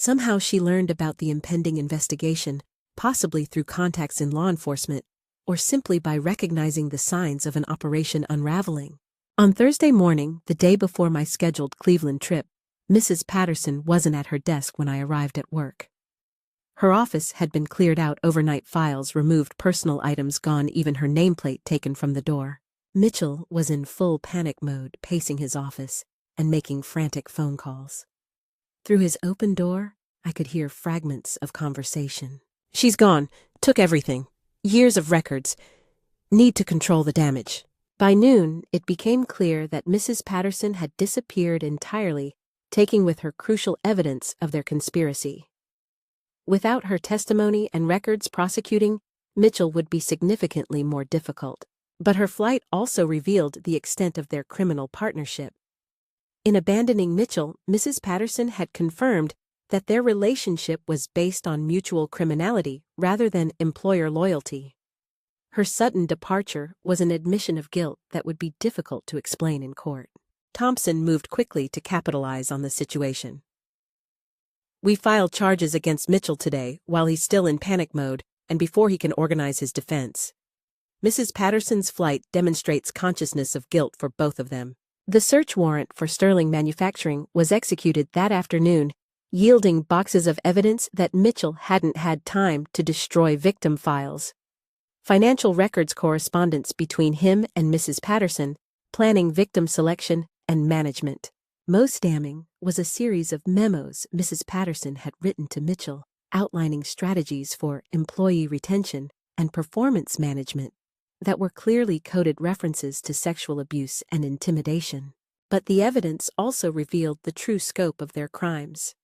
[SPEAKER 1] Somehow she learned about the impending investigation, possibly through contacts in law enforcement, or simply by recognizing the signs of an operation unraveling. On Thursday morning, the day before my scheduled Cleveland trip, Mrs. Patterson wasn't at her desk when I arrived at work. Her office had been cleared out, overnight files removed, personal items gone, even her nameplate taken from the door. Mitchell was in full panic mode, pacing his office and making frantic phone calls. Through his open door, I could hear fragments of conversation. She's gone, took everything, years of records, need to control the damage. By noon, it became clear that Mrs. Patterson had disappeared entirely, taking with her crucial evidence of their conspiracy. Without her testimony and records, prosecuting Mitchell would be significantly more difficult. But her flight also revealed the extent of their criminal partnership. In abandoning Mitchell, Mrs. Patterson had confirmed that their relationship was based on mutual criminality rather than employer loyalty. Her sudden departure was an admission of guilt that would be difficult to explain in court. Thompson moved quickly to capitalize on the situation. We filed charges against Mitchell today while he's still in panic mode and before he can organize his defense. Mrs. Patterson's flight demonstrates consciousness of guilt for both of them. The search warrant for Sterling Manufacturing was executed that afternoon, yielding boxes of evidence that Mitchell hadn't had time to destroy victim files. Financial records, correspondence between him and Mrs. Patterson, planning victim selection and management. Most damning was a series of memos Mrs. Patterson had written to Mitchell, outlining strategies for employee retention and performance management that were clearly coded references to sexual abuse and intimidation. But the evidence also revealed the true scope of their crimes.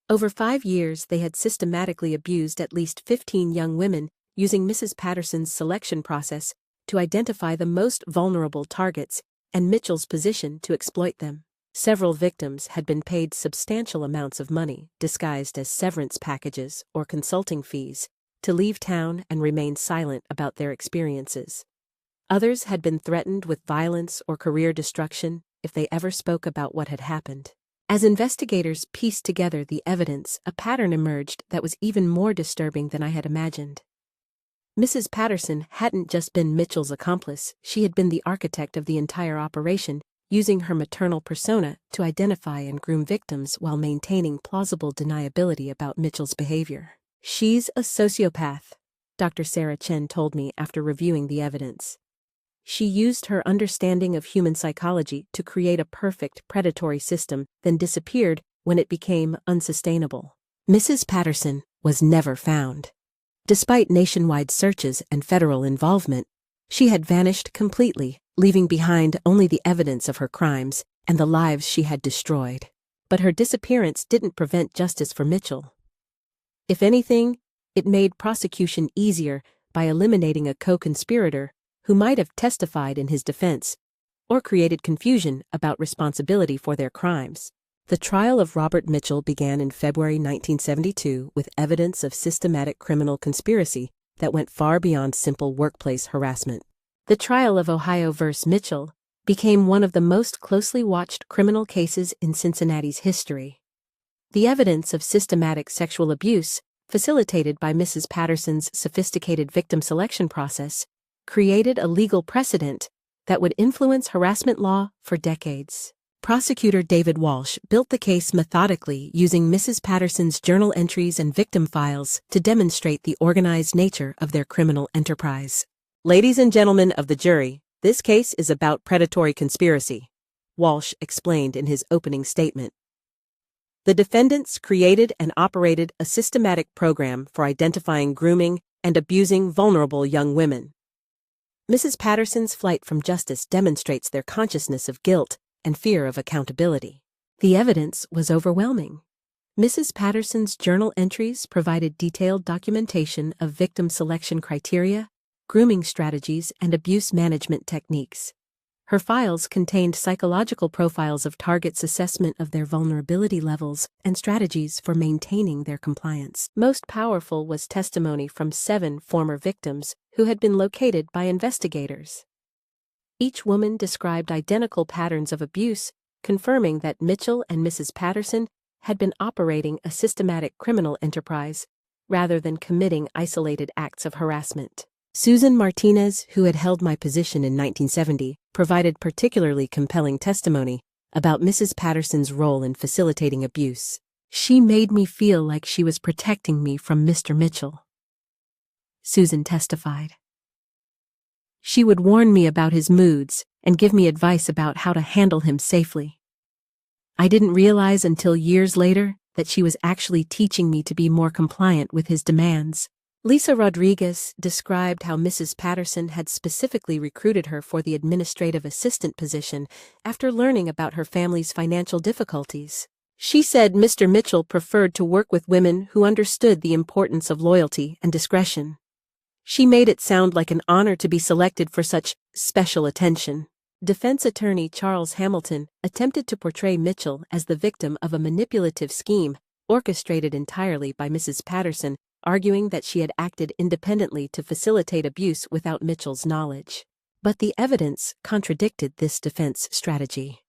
[SPEAKER 1] Over 5 years, they had systematically abused at least 15 young women, using Mrs. Patterson's selection process to identify the most vulnerable targets and Mitchell's position to exploit them. Several victims had been paid substantial amounts of money, disguised as severance packages or consulting fees, to leave town and remain silent about their experiences. Others had been threatened with violence or career destruction if they ever spoke about what had happened. As investigators pieced together the evidence, a pattern emerged that was even more disturbing than I had imagined. Mrs. Patterson hadn't just been Mitchell's accomplice, she had been the architect of the entire operation, using her maternal persona to identify and groom victims while maintaining plausible deniability about Mitchell's behavior. She's a sociopath, Dr. Sarah Chen told me after reviewing the evidence. She used her understanding of human psychology to create a perfect predatory system, then disappeared when it became unsustainable. Mrs. Patterson was never found. Despite nationwide searches and federal involvement, she had vanished completely, leaving behind only the evidence of her crimes and the lives she had destroyed. But her disappearance didn't prevent justice for Mitchell. If anything, it made prosecution easier by eliminating a co-conspirator who might have testified in his defense or created confusion about responsibility for their crimes. The trial of Robert Mitchell began in February 1972 with evidence of systematic criminal conspiracy that went far beyond simple workplace harassment. The trial of Ohio v. Mitchell became one of the most closely watched criminal cases in Cincinnati's history. The evidence of systematic sexual abuse, facilitated by Mrs. Patterson's sophisticated victim selection process, created a legal precedent that would influence harassment law for decades. Prosecutor David Walsh built the case methodically using Mrs. Patterson's journal entries and victim files to demonstrate the organized nature of their criminal enterprise. Ladies and gentlemen of the jury, this case is about predatory conspiracy, Walsh explained in his opening statement. The defendants created and operated a systematic program for identifying, grooming, and abusing vulnerable young women. Mrs. Patterson's flight from justice demonstrates their consciousness of guilt and fear of accountability. The evidence was overwhelming. Mrs. Patterson's journal entries provided detailed documentation of victim selection criteria, grooming strategies, and abuse management techniques. Her files contained psychological profiles of targets' assessment of their vulnerability levels and strategies for maintaining their compliance. Most powerful was testimony from 7 former victims who had been located by investigators. Each woman described identical patterns of abuse, confirming that Mitchell and Mrs. Patterson had been operating a systematic criminal enterprise rather than committing isolated acts of harassment. Susan Martinez, who had held my position in 1970, provided particularly compelling testimony about Mrs. Patterson's role in facilitating abuse. She made me feel like she was protecting me from Mr. Mitchell, Susan testified. She would warn me about his moods and give me advice about how to handle him safely. I didn't realize until years later that she was actually teaching me to be more compliant with his demands. Lisa Rodriguez described how Mrs. Patterson had specifically recruited her for the administrative assistant position after learning about her family's financial difficulties. She said Mr. Mitchell preferred to work with women who understood the importance of loyalty and discretion. She made it sound like an honor to be selected for such special attention. Defense attorney Charles Hamilton attempted to portray Mitchell as the victim of a manipulative scheme orchestrated entirely by Mrs. Patterson, arguing that she had acted independently to facilitate abuse without Mitchell's knowledge. But the evidence contradicted this defense strategy.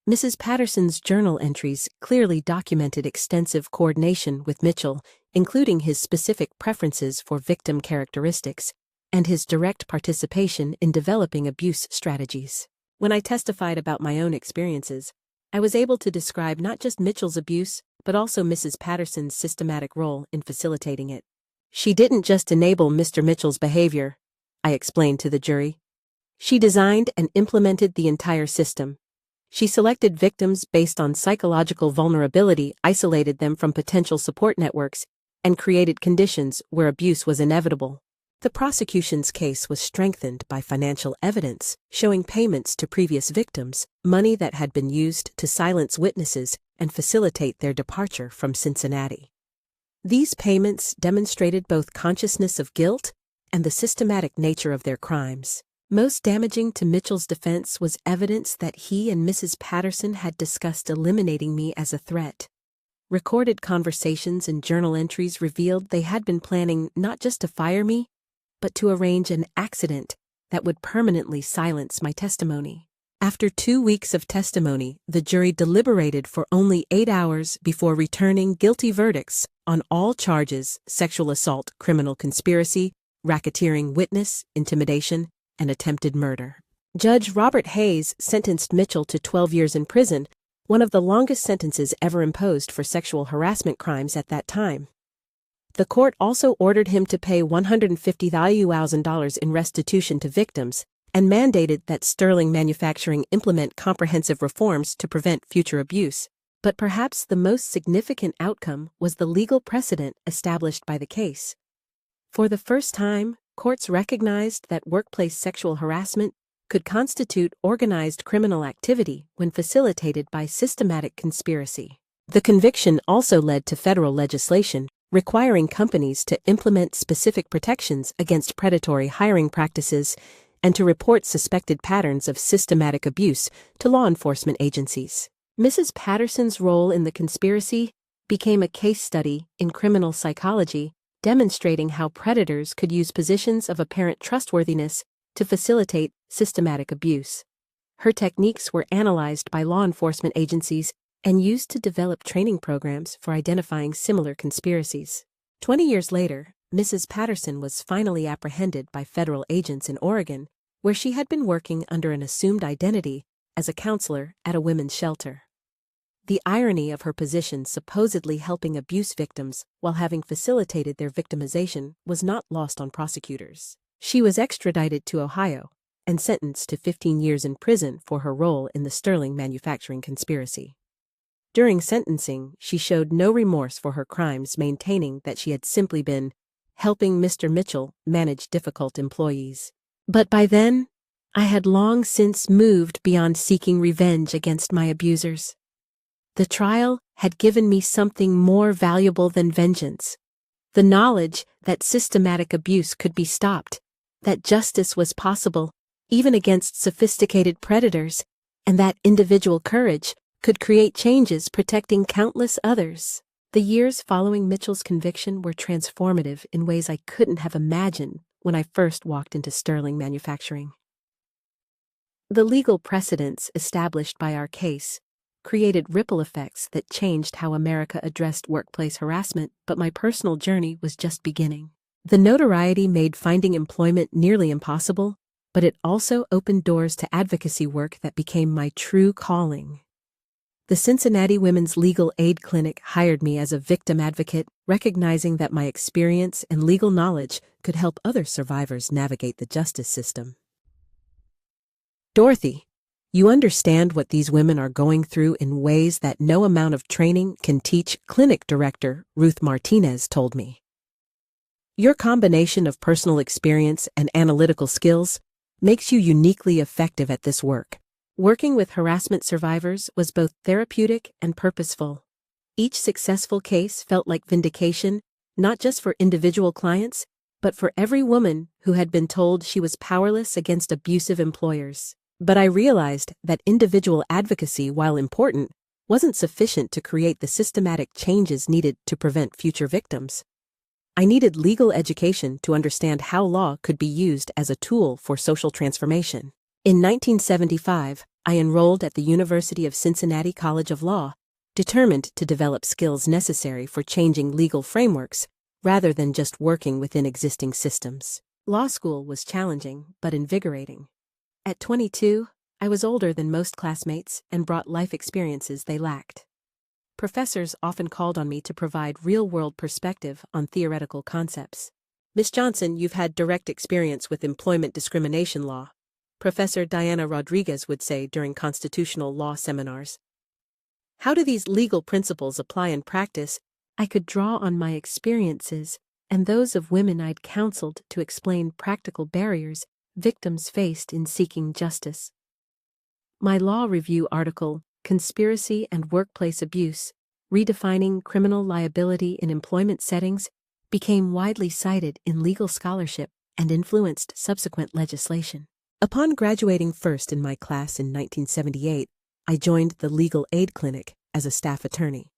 [SPEAKER 1] Mrs. Patterson's journal entries clearly documented extensive coordination with Mitchell, including his specific preferences for victim characteristics and his direct participation in developing abuse strategies. When I testified about my own experiences, I was able to describe not just Mitchell's abuse, but also Mrs. Patterson's systematic role in facilitating it. She didn't just enable Mr. Mitchell's behavior, I explained to the jury. She designed and implemented the entire system. She selected victims based on psychological vulnerability, isolated them from potential support networks, and created conditions where abuse was inevitable. The prosecution's case was strengthened by financial evidence showing payments to previous victims, money that had been used to silence witnesses and facilitate their departure from Cincinnati. These payments demonstrated both consciousness of guilt and the systematic nature of their crimes. Most damaging to Mitchell's defense was evidence that he and Mrs. Patterson had discussed eliminating me as a threat. Recorded conversations and journal entries revealed they had been planning not just to fire me, but to arrange an accident that would permanently silence my testimony. After 2 weeks of testimony, the jury deliberated for only 8 hours before returning guilty verdicts on all charges: sexual assault, criminal conspiracy, racketeering, witness intimidation, and attempted murder. Judge Robert Hayes sentenced Mitchell to 12 years in prison, one of the longest sentences ever imposed for sexual harassment crimes at that time. The court also ordered him to pay $150,000 in restitution to victims and mandated that Sterling Manufacturing implement comprehensive reforms to prevent future abuse. But perhaps the most significant outcome was the legal precedent established by the case. For the first time, courts recognized that workplace sexual harassment could constitute organized criminal activity when facilitated by systematic conspiracy. The conviction also led to federal legislation requiring companies to implement specific protections against predatory hiring practices and to report suspected patterns of systematic abuse to law enforcement agencies. Mrs. Patterson's role in the conspiracy became a case study in criminal psychology, demonstrating how predators could use positions of apparent trustworthiness to facilitate systematic abuse. Her techniques were analyzed by law enforcement agencies and used to develop training programs for identifying similar conspiracies. 20 years later, Mrs. Patterson was finally apprehended by federal agents in Oregon, where she had been working under an assumed identity as a counselor at a women's shelter. The irony of her position supposedly helping abuse victims while having facilitated their victimization was not lost on prosecutors. She was extradited to Ohio and sentenced to 15 years in prison for her role in the Sterling manufacturing conspiracy. During sentencing, she showed no remorse for her crimes, maintaining that she had simply been helping Mr. Mitchell manage difficult employees. But by then, I had long since moved beyond seeking revenge against my abusers. The trial had given me something more valuable than vengeance: the knowledge that systematic abuse could be stopped, that justice was possible, even against sophisticated predators, and that individual courage could create changes protecting countless others. The years following Mitchell's conviction were transformative in ways I couldn't have imagined when I first walked into Sterling Manufacturing. The legal precedents established by our case created ripple effects that changed how America addressed workplace harassment, but my personal journey was just beginning. The notoriety made finding employment nearly impossible, but it also opened doors to advocacy work that became my true calling. The Cincinnati Women's Legal Aid Clinic hired me as a victim advocate, recognizing that my experience and legal knowledge could help other survivors navigate the justice system. Dorothy, you understand what these women are going through in ways that no amount of training can teach, clinic director Ruth Martinez told me. Your combination of personal experience and analytical skills makes you uniquely effective at this work. Working with harassment survivors was both therapeutic and purposeful. Each successful case felt like vindication, not just for individual clients, but for every woman who had been told she was powerless against abusive employers. But I realized that individual advocacy, while important, wasn't sufficient to create the systematic changes needed to prevent future victims. I needed legal education to understand how law could be used as a tool for social transformation. In 1975, I enrolled at the University of Cincinnati College of Law, determined to develop skills necessary for changing legal frameworks rather than just working within existing systems. Law school was challenging but invigorating. At 22, I was older than most classmates and brought life experiences they lacked. Professors often called on me to provide real-world perspective on theoretical concepts. Miss Johnson, you've had direct experience with employment discrimination law, Professor Diana Rodriguez would say during constitutional law seminars. How do these legal principles apply in practice? I could draw on my experiences and those of women I'd counseled to explain practical barriers victims faced in seeking justice. My law review article, Conspiracy and Workplace Abuse, Redefining Criminal Liability in Employment Settings, became widely cited in legal scholarship and influenced subsequent legislation. Upon graduating first in my class in 1978, I joined the Legal Aid Clinic as a staff attorney.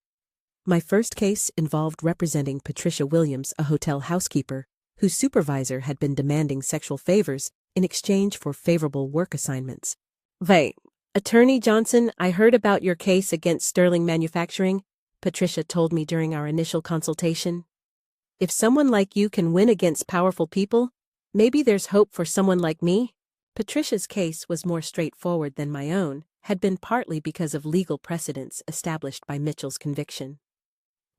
[SPEAKER 1] My first case involved representing Patricia Williams, a hotel housekeeper whose supervisor had been demanding sexual favors in exchange for favorable work assignments. "Wait, Attorney Johnson, I heard about your case against Sterling Manufacturing," Patricia told me during our initial consultation. "If someone like you can win against powerful people, maybe there's hope for someone like me." Patricia's case was more straightforward than my own, had been partly because of legal precedents established by Mitchell's conviction.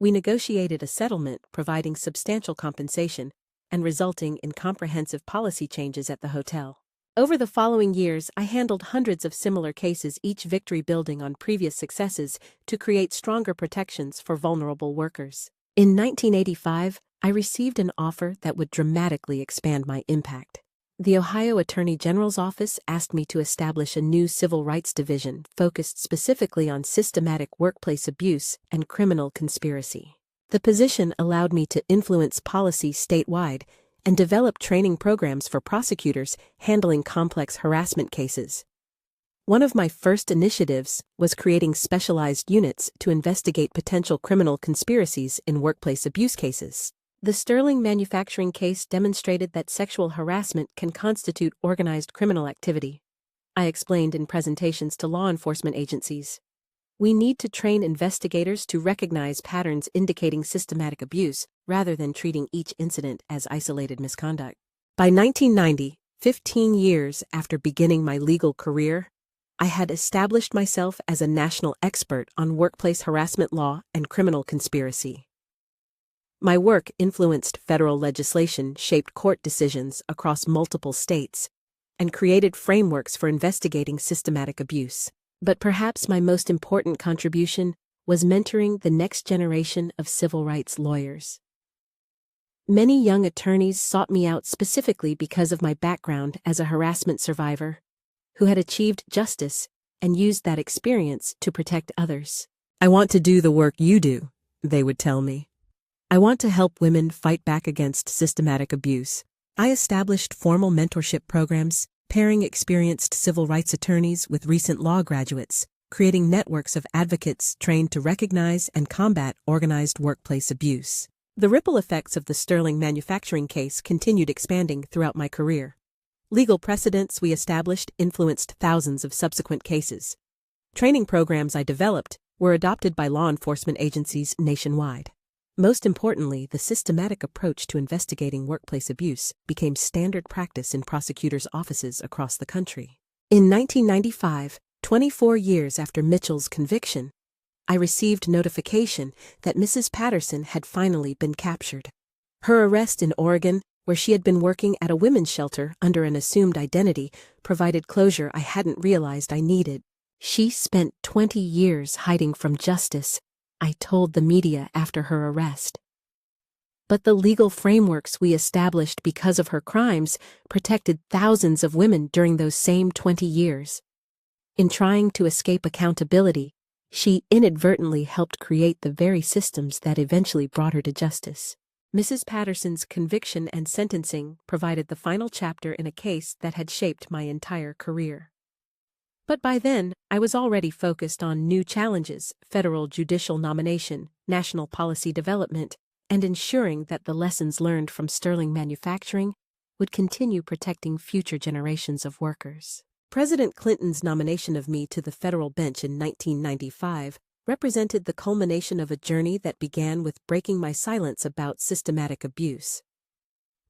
[SPEAKER 1] We negotiated a settlement providing substantial compensation and resulting in comprehensive policy changes at the hotel. Over the following years, I handled hundreds of similar cases, each victory building on previous successes to create stronger protections for vulnerable workers. In 1985, I received an offer that would dramatically expand my impact. The Ohio Attorney General's office asked me to establish a new civil rights division focused specifically on systematic workplace abuse and criminal conspiracy. The position allowed me to influence policy statewide and develop training programs for prosecutors handling complex harassment cases. One of my first initiatives was creating specialized units to investigate potential criminal conspiracies in workplace abuse cases. The Sterling manufacturing case demonstrated that sexual harassment can constitute organized criminal activity. I explained in presentations to law enforcement agencies. We need to train investigators to recognize patterns indicating systematic abuse rather than treating each incident as isolated misconduct. By 1990, 15 years after beginning my legal career, I had established myself as a national expert on workplace harassment law and criminal conspiracy. My work influenced federal legislation, shaped court decisions across multiple states, and created frameworks for investigating systematic abuse. But perhaps my most important contribution was mentoring the next generation of civil rights lawyers. Many young attorneys sought me out specifically because of my background as a harassment survivor who had achieved justice and used that experience to protect others. "I want to do the work you do," they would tell me. "I want to help women fight back against systematic abuse." I established formal mentorship programs, pairing experienced civil rights attorneys with recent law graduates, creating networks of advocates trained to recognize and combat organized workplace abuse. The ripple effects of the Sterling manufacturing case continued expanding throughout my career. Legal precedents we established influenced thousands of subsequent cases. Training programs I developed were adopted by law enforcement agencies nationwide. Most importantly, the systematic approach to investigating workplace abuse became standard practice in prosecutors' offices across the country. In 1995, 24 years after Mitchell's conviction, I received notification that Mrs. Patterson had finally been captured. Her arrest in Oregon, where she had been working at a women's shelter under an assumed identity, provided closure I hadn't realized I needed. "She spent 20 years hiding from justice," I told the media after her arrest. But the legal frameworks we established because of her crimes protected thousands of women during those same 20 years. In trying to escape accountability, she inadvertently helped create the very systems that eventually brought her to justice. Mrs. Patterson's conviction and sentencing provided the final chapter in a case that had shaped my entire career. But by then, I was already focused on new challenges: federal judicial nomination, national policy development, and ensuring that the lessons learned from Sterling manufacturing would continue protecting future generations of workers. President Clinton's nomination of me to the federal bench in 1995 represented the culmination of a journey that began with breaking my silence about systematic abuse.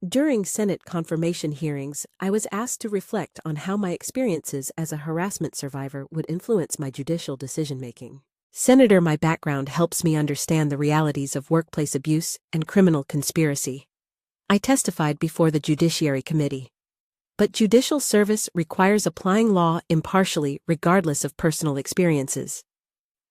[SPEAKER 1] During Senate confirmation hearings, I was asked to reflect on how my experiences as a harassment survivor would influence my judicial decision-making. "Senator, my background helps me understand the realities of workplace abuse and criminal conspiracy," I testified before the Judiciary Committee. But judicial service requires applying law impartially regardless of personal experiences.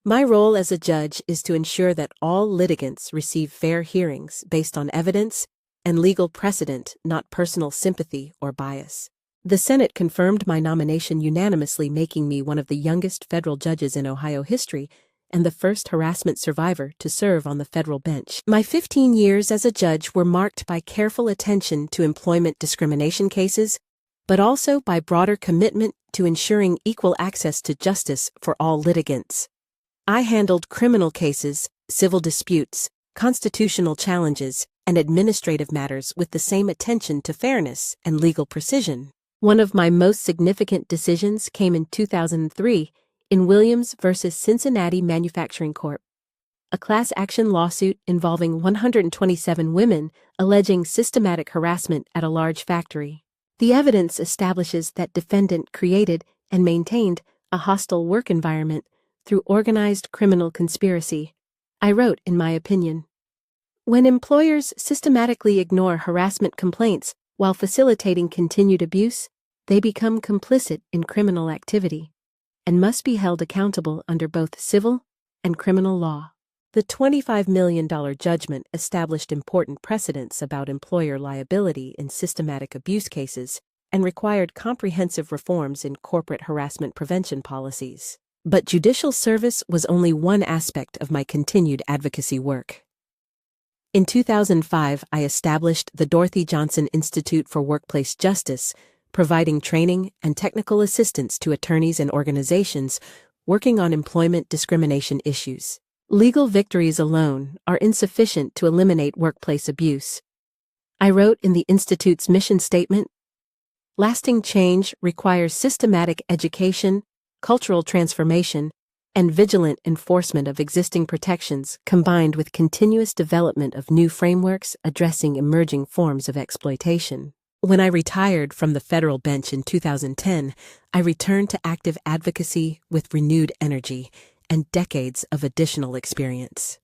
[SPEAKER 1] My role as a judge is to ensure that all litigants receive fair hearings based on evidence and legal precedent, not personal sympathy or bias. The Senate confirmed my nomination unanimously, making me one of the youngest federal judges in Ohio history and the first harassment survivor to serve on the federal bench. My 15 years as a judge were marked by careful attention to employment discrimination cases, but also by broader commitment to ensuring equal access to justice for all litigants. I handled criminal cases, civil disputes, constitutional challenges, and administrative matters with the same attention to fairness and legal precision. One of my most significant decisions came in 2003 in Williams v. Cincinnati Manufacturing Corp., a class action lawsuit involving 127 women alleging systematic harassment at a large factory. The evidence establishes that defendant created and maintained a hostile work environment through organized criminal conspiracy. I wrote in my opinion, "When employers systematically ignore harassment complaints while facilitating continued abuse, they become complicit in criminal activity and must be held accountable under both civil and criminal law." The $25 million judgment established important precedents about employer liability in systematic abuse cases and required comprehensive reforms in corporate harassment prevention policies. But judicial service was only one aspect of my continued advocacy work. In 2005, I established the Dorothy Johnson Institute for Workplace Justice, providing training and technical assistance to attorneys and organizations working on employment discrimination issues. Legal victories alone are insufficient to eliminate workplace abuse. I wrote in the Institute's mission statement, "Lasting change requires systematic education, cultural transformation, and vigilant enforcement of existing protections combined with continuous development of new frameworks addressing emerging forms of exploitation." When I retired from the federal bench in 2010, I returned to active advocacy with renewed energy and decades of additional experience.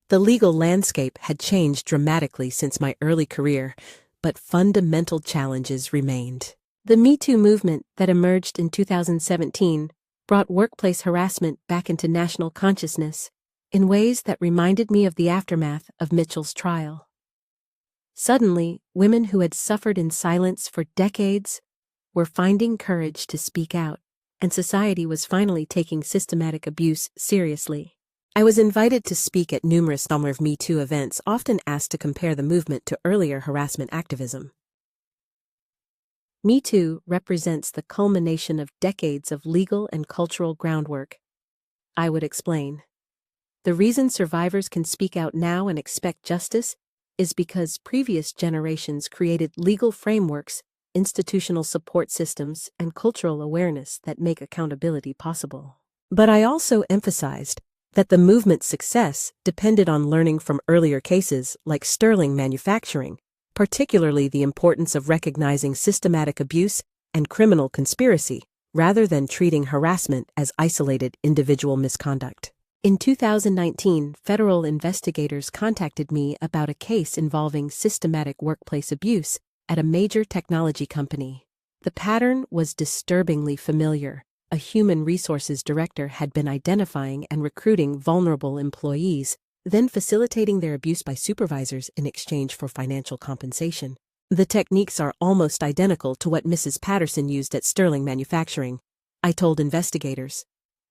[SPEAKER 1] The legal landscape had changed dramatically since my early career, but fundamental challenges remained. The Me Too movement that emerged in 2017 brought workplace harassment back into national consciousness in ways that reminded me of the aftermath of Mitchell's trial. Suddenly, women who had suffered in silence for decades were finding courage to speak out, and society was finally taking systematic abuse seriously. I was invited to speak at numerous Me Too events, often asked to compare the movement to earlier harassment activism. Me Too represents the culmination of decades of legal and cultural groundwork. I would explain. The reason survivors can speak out now and expect justice is because previous generations created legal frameworks, institutional support systems, and cultural awareness that make accountability possible. But I also emphasized that the movement's success depended on learning from earlier cases like Sterling Manufacturing, particularly the importance of recognizing systematic abuse and criminal conspiracy, rather than treating harassment as isolated individual misconduct. In 2019, federal investigators contacted me about a case involving systematic workplace abuse at a major technology company. The pattern was disturbingly familiar. A human resources director had been identifying and recruiting vulnerable employees, then facilitating their abuse by supervisors in exchange for financial compensation. The techniques are almost identical to what Mrs. Patterson used at Sterling Manufacturing, I told investigators.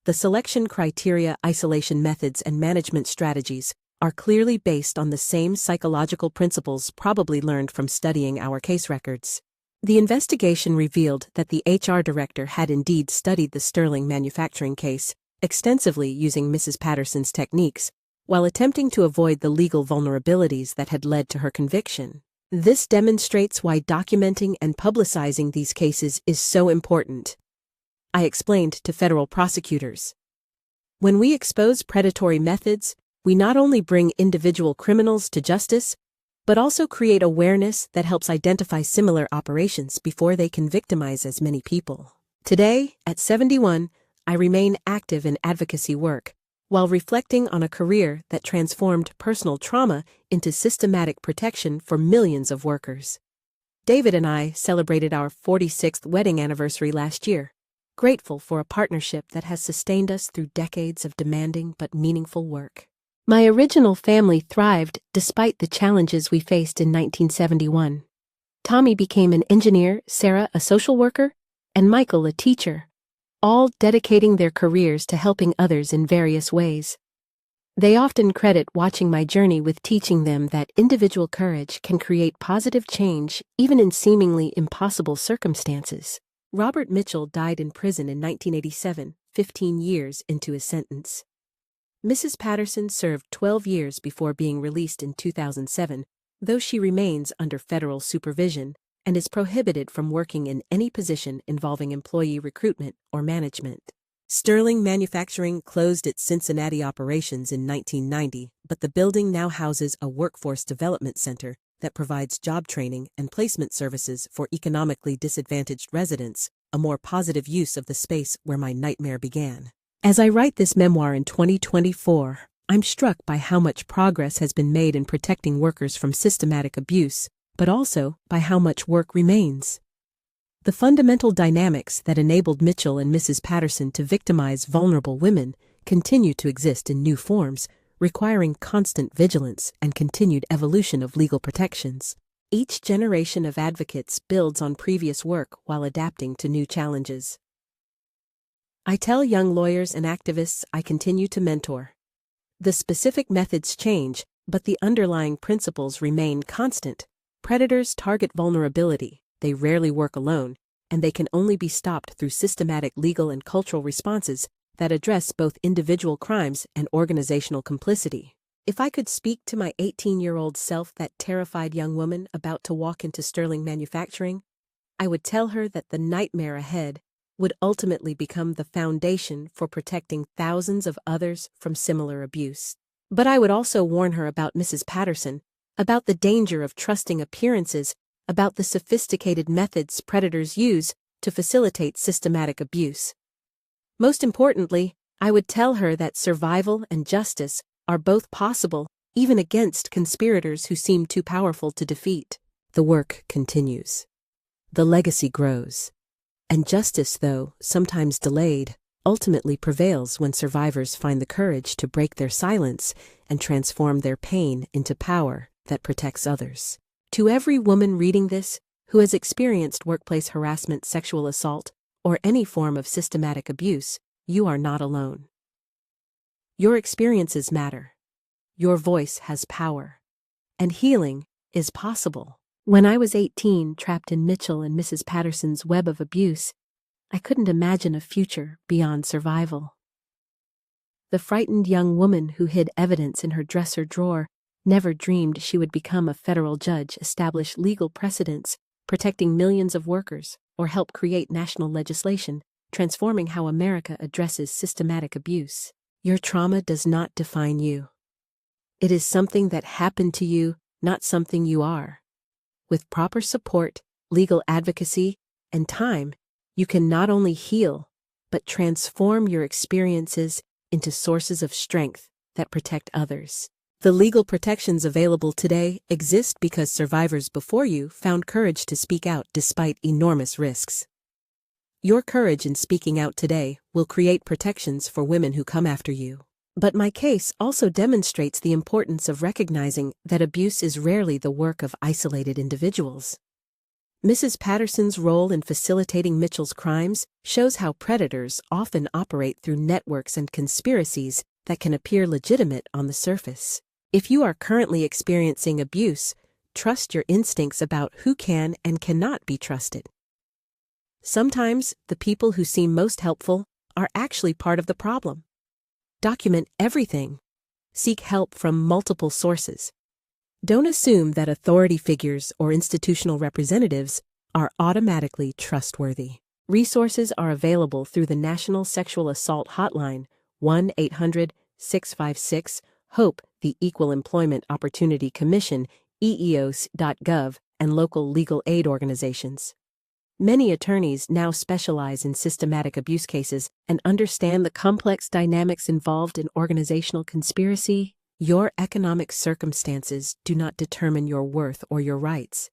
[SPEAKER 1] The selection criteria, isolation methods, and management strategies are clearly based on the same psychological principles probably learned from studying our case records. The investigation revealed that the HR director had indeed studied the Sterling Manufacturing case extensively using Mrs. Patterson's techniques, while attempting to avoid the legal vulnerabilities that had led to her conviction. This demonstrates why documenting and publicizing these cases is so important, I explained to federal prosecutors. When we expose predatory methods, we not only bring individual criminals to justice, but also create awareness that helps identify similar operations before they can victimize as many people. Today, at 71, I remain active in advocacy work, while reflecting on a career that transformed personal trauma into systematic protection for millions of workers. David and I celebrated our 46th wedding anniversary last year, grateful for a partnership that has sustained us through decades of demanding but meaningful work. My original family thrived despite the challenges we faced in 1971. Tommy became an engineer, Sarah a social worker, and Michael a teacher, all dedicating their careers to helping others in various ways. They often credit watching my journey with teaching them that individual courage can create positive change even in seemingly impossible circumstances. Robert Mitchell died in prison in 1987, 15 years into his sentence. Mrs. Patterson served 12 years before being released in 2007, though she remains under federal supervision and is prohibited from working in any position involving employee recruitment or management. Sterling Manufacturing closed its Cincinnati operations in 1990, but the building now houses a workforce development center that provides job training and placement services for economically disadvantaged residents, a more positive use of the space where my nightmare began. As I write this memoir in 2024, I'm struck by how much progress has been made in protecting workers from systematic abuse, but also by how much work remains. The fundamental dynamics that enabled Mitchell and Mrs. Patterson to victimize vulnerable women continue to exist in new forms, requiring constant vigilance and continued evolution of legal protections. Each generation of advocates builds on previous work while adapting to new challenges. I tell young lawyers and activists I continue to mentor. The specific methods change, but the underlying principles remain constant. Predators target vulnerability, they rarely work alone, and they can only be stopped through systematic legal and cultural responses that address both individual crimes and organizational complicity. If I could speak to my 18-year-old self, that terrified young woman about to walk into Sterling Manufacturing, I would tell her that the nightmare ahead would ultimately become the foundation for protecting thousands of others from similar abuse. But I would also warn her about Mrs. Patterson, about the danger of trusting appearances, about the sophisticated methods predators use to facilitate systematic abuse. Most importantly, I would tell her that survival and justice are both possible, even against conspirators who seem too powerful to defeat. The work continues. The legacy grows. And justice, though sometimes delayed, ultimately prevails when survivors find the courage to break their silence and transform their pain into power that protects others. To every woman reading this who has experienced workplace harassment, sexual assault, or any form of systematic abuse, you are not alone. Your experiences matter. Your voice has power. And healing is possible. When I was 18, trapped in Mitchell and Mrs. Patterson's web of abuse, I couldn't imagine a future beyond survival. The frightened young woman who hid evidence in her dresser drawer never dreamed she would become a federal judge, establish legal precedents protecting millions of workers, or help create national legislation transforming how America addresses systematic abuse. Your trauma does not define you. It is something that happened to you, not something you are. With proper support, legal advocacy, and time, you can not only heal, but transform your experiences into sources of strength that protect others. The legal protections available today exist because survivors before you found courage to speak out despite enormous risks. Your courage in speaking out today will create protections for women who come after you. But my case also demonstrates the importance of recognizing that abuse is rarely the work of isolated individuals. Mrs. Patterson's role in facilitating Mitchell's crimes shows how predators often operate through networks and conspiracies that can appear legitimate on the surface. If you are currently experiencing abuse, trust your instincts about who can and cannot be trusted. Sometimes the people who seem most helpful are actually part of the problem. Document everything. Seek help from multiple sources. Don't assume that authority figures or institutional representatives are automatically trustworthy. Resources are available through the National Sexual Assault Hotline, 1-800-656-HOPE, the Equal Employment Opportunity Commission, eeos.gov, and local legal aid organizations. Many attorneys now specialize in systematic abuse cases and understand the complex dynamics involved in organizational conspiracy. Your economic circumstances do not determine your worth or your rights.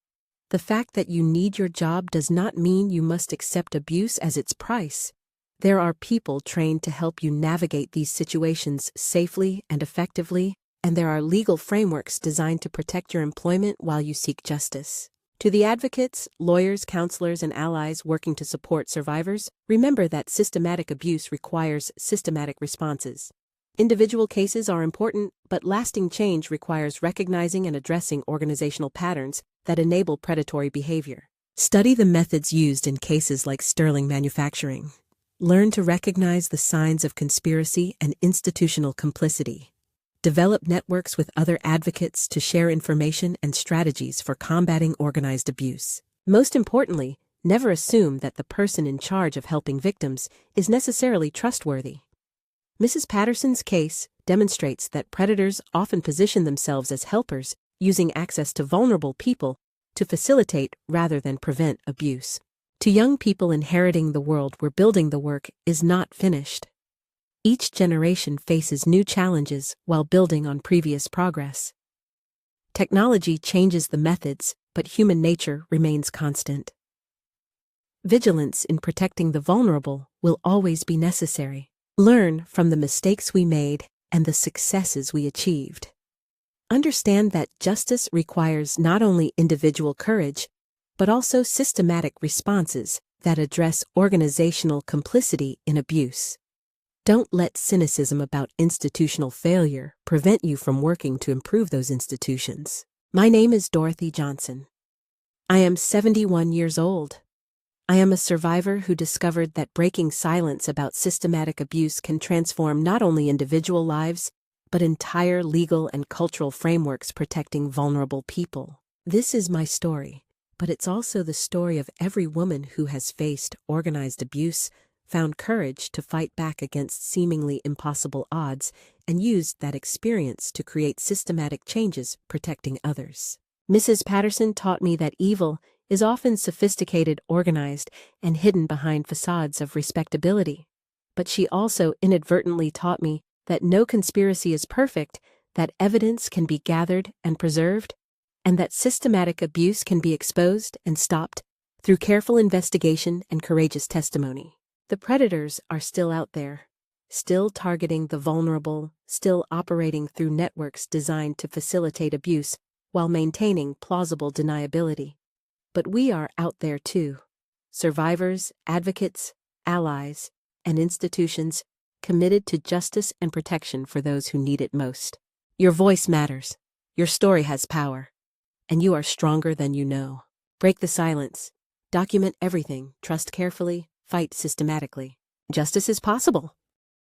[SPEAKER 1] The fact that you need your job does not mean you must accept abuse as its price. There are people trained to help you navigate these situations safely and effectively, and there are legal frameworks designed to protect your employment while you seek justice. To the advocates, lawyers, counselors, and allies working to support survivors, remember that systematic abuse requires systematic responses. Individual cases are important, but lasting change requires recognizing and addressing organizational patterns that enable predatory behavior. Study the methods used in cases like Sterling Manufacturing. Learn to recognize the signs of conspiracy and institutional complicity. Develop networks with other advocates to share information and strategies for combating organized abuse. Most importantly, never assume that the person in charge of helping victims is necessarily trustworthy. Mrs. Patterson's case demonstrates that predators often position themselves as helpers, using access to vulnerable people to facilitate rather than prevent abuse. To young people inheriting the world we're building, the work is not finished. Each generation faces new challenges while building on previous progress. Technology changes the methods, but human nature remains constant. Vigilance in protecting the vulnerable will always be necessary. Learn from the mistakes we made and the successes we achieved. Understand that justice requires not only individual courage, but also systematic responses that address organizational complicity in abuse. Don't let cynicism about institutional failure prevent you from working to improve those institutions. My name is Dorothy Johnson. I am 71 years old. I am a survivor who discovered that breaking silence about systematic abuse can transform not only individual lives, but entire legal and cultural frameworks protecting vulnerable people. This is my story, but it's also the story of every woman who has faced organized abuse, found courage to fight back against seemingly impossible odds, and used that experience to create systematic changes protecting others. Mrs. Patterson taught me that evil is often sophisticated, organized, and hidden behind facades of respectability. But she also inadvertently taught me that no conspiracy is perfect, that evidence can be gathered and preserved, and that systematic abuse can be exposed and stopped through careful investigation and courageous testimony. The predators are still out there, still targeting the vulnerable, still operating through networks designed to facilitate abuse while maintaining plausible deniability. But we are out there too, survivors, advocates, allies, and institutions committed to justice and protection for those who need it most. Your voice matters, your story has power, and you are stronger than you know. Break the silence, document everything, trust carefully, fight systematically. Justice is possible.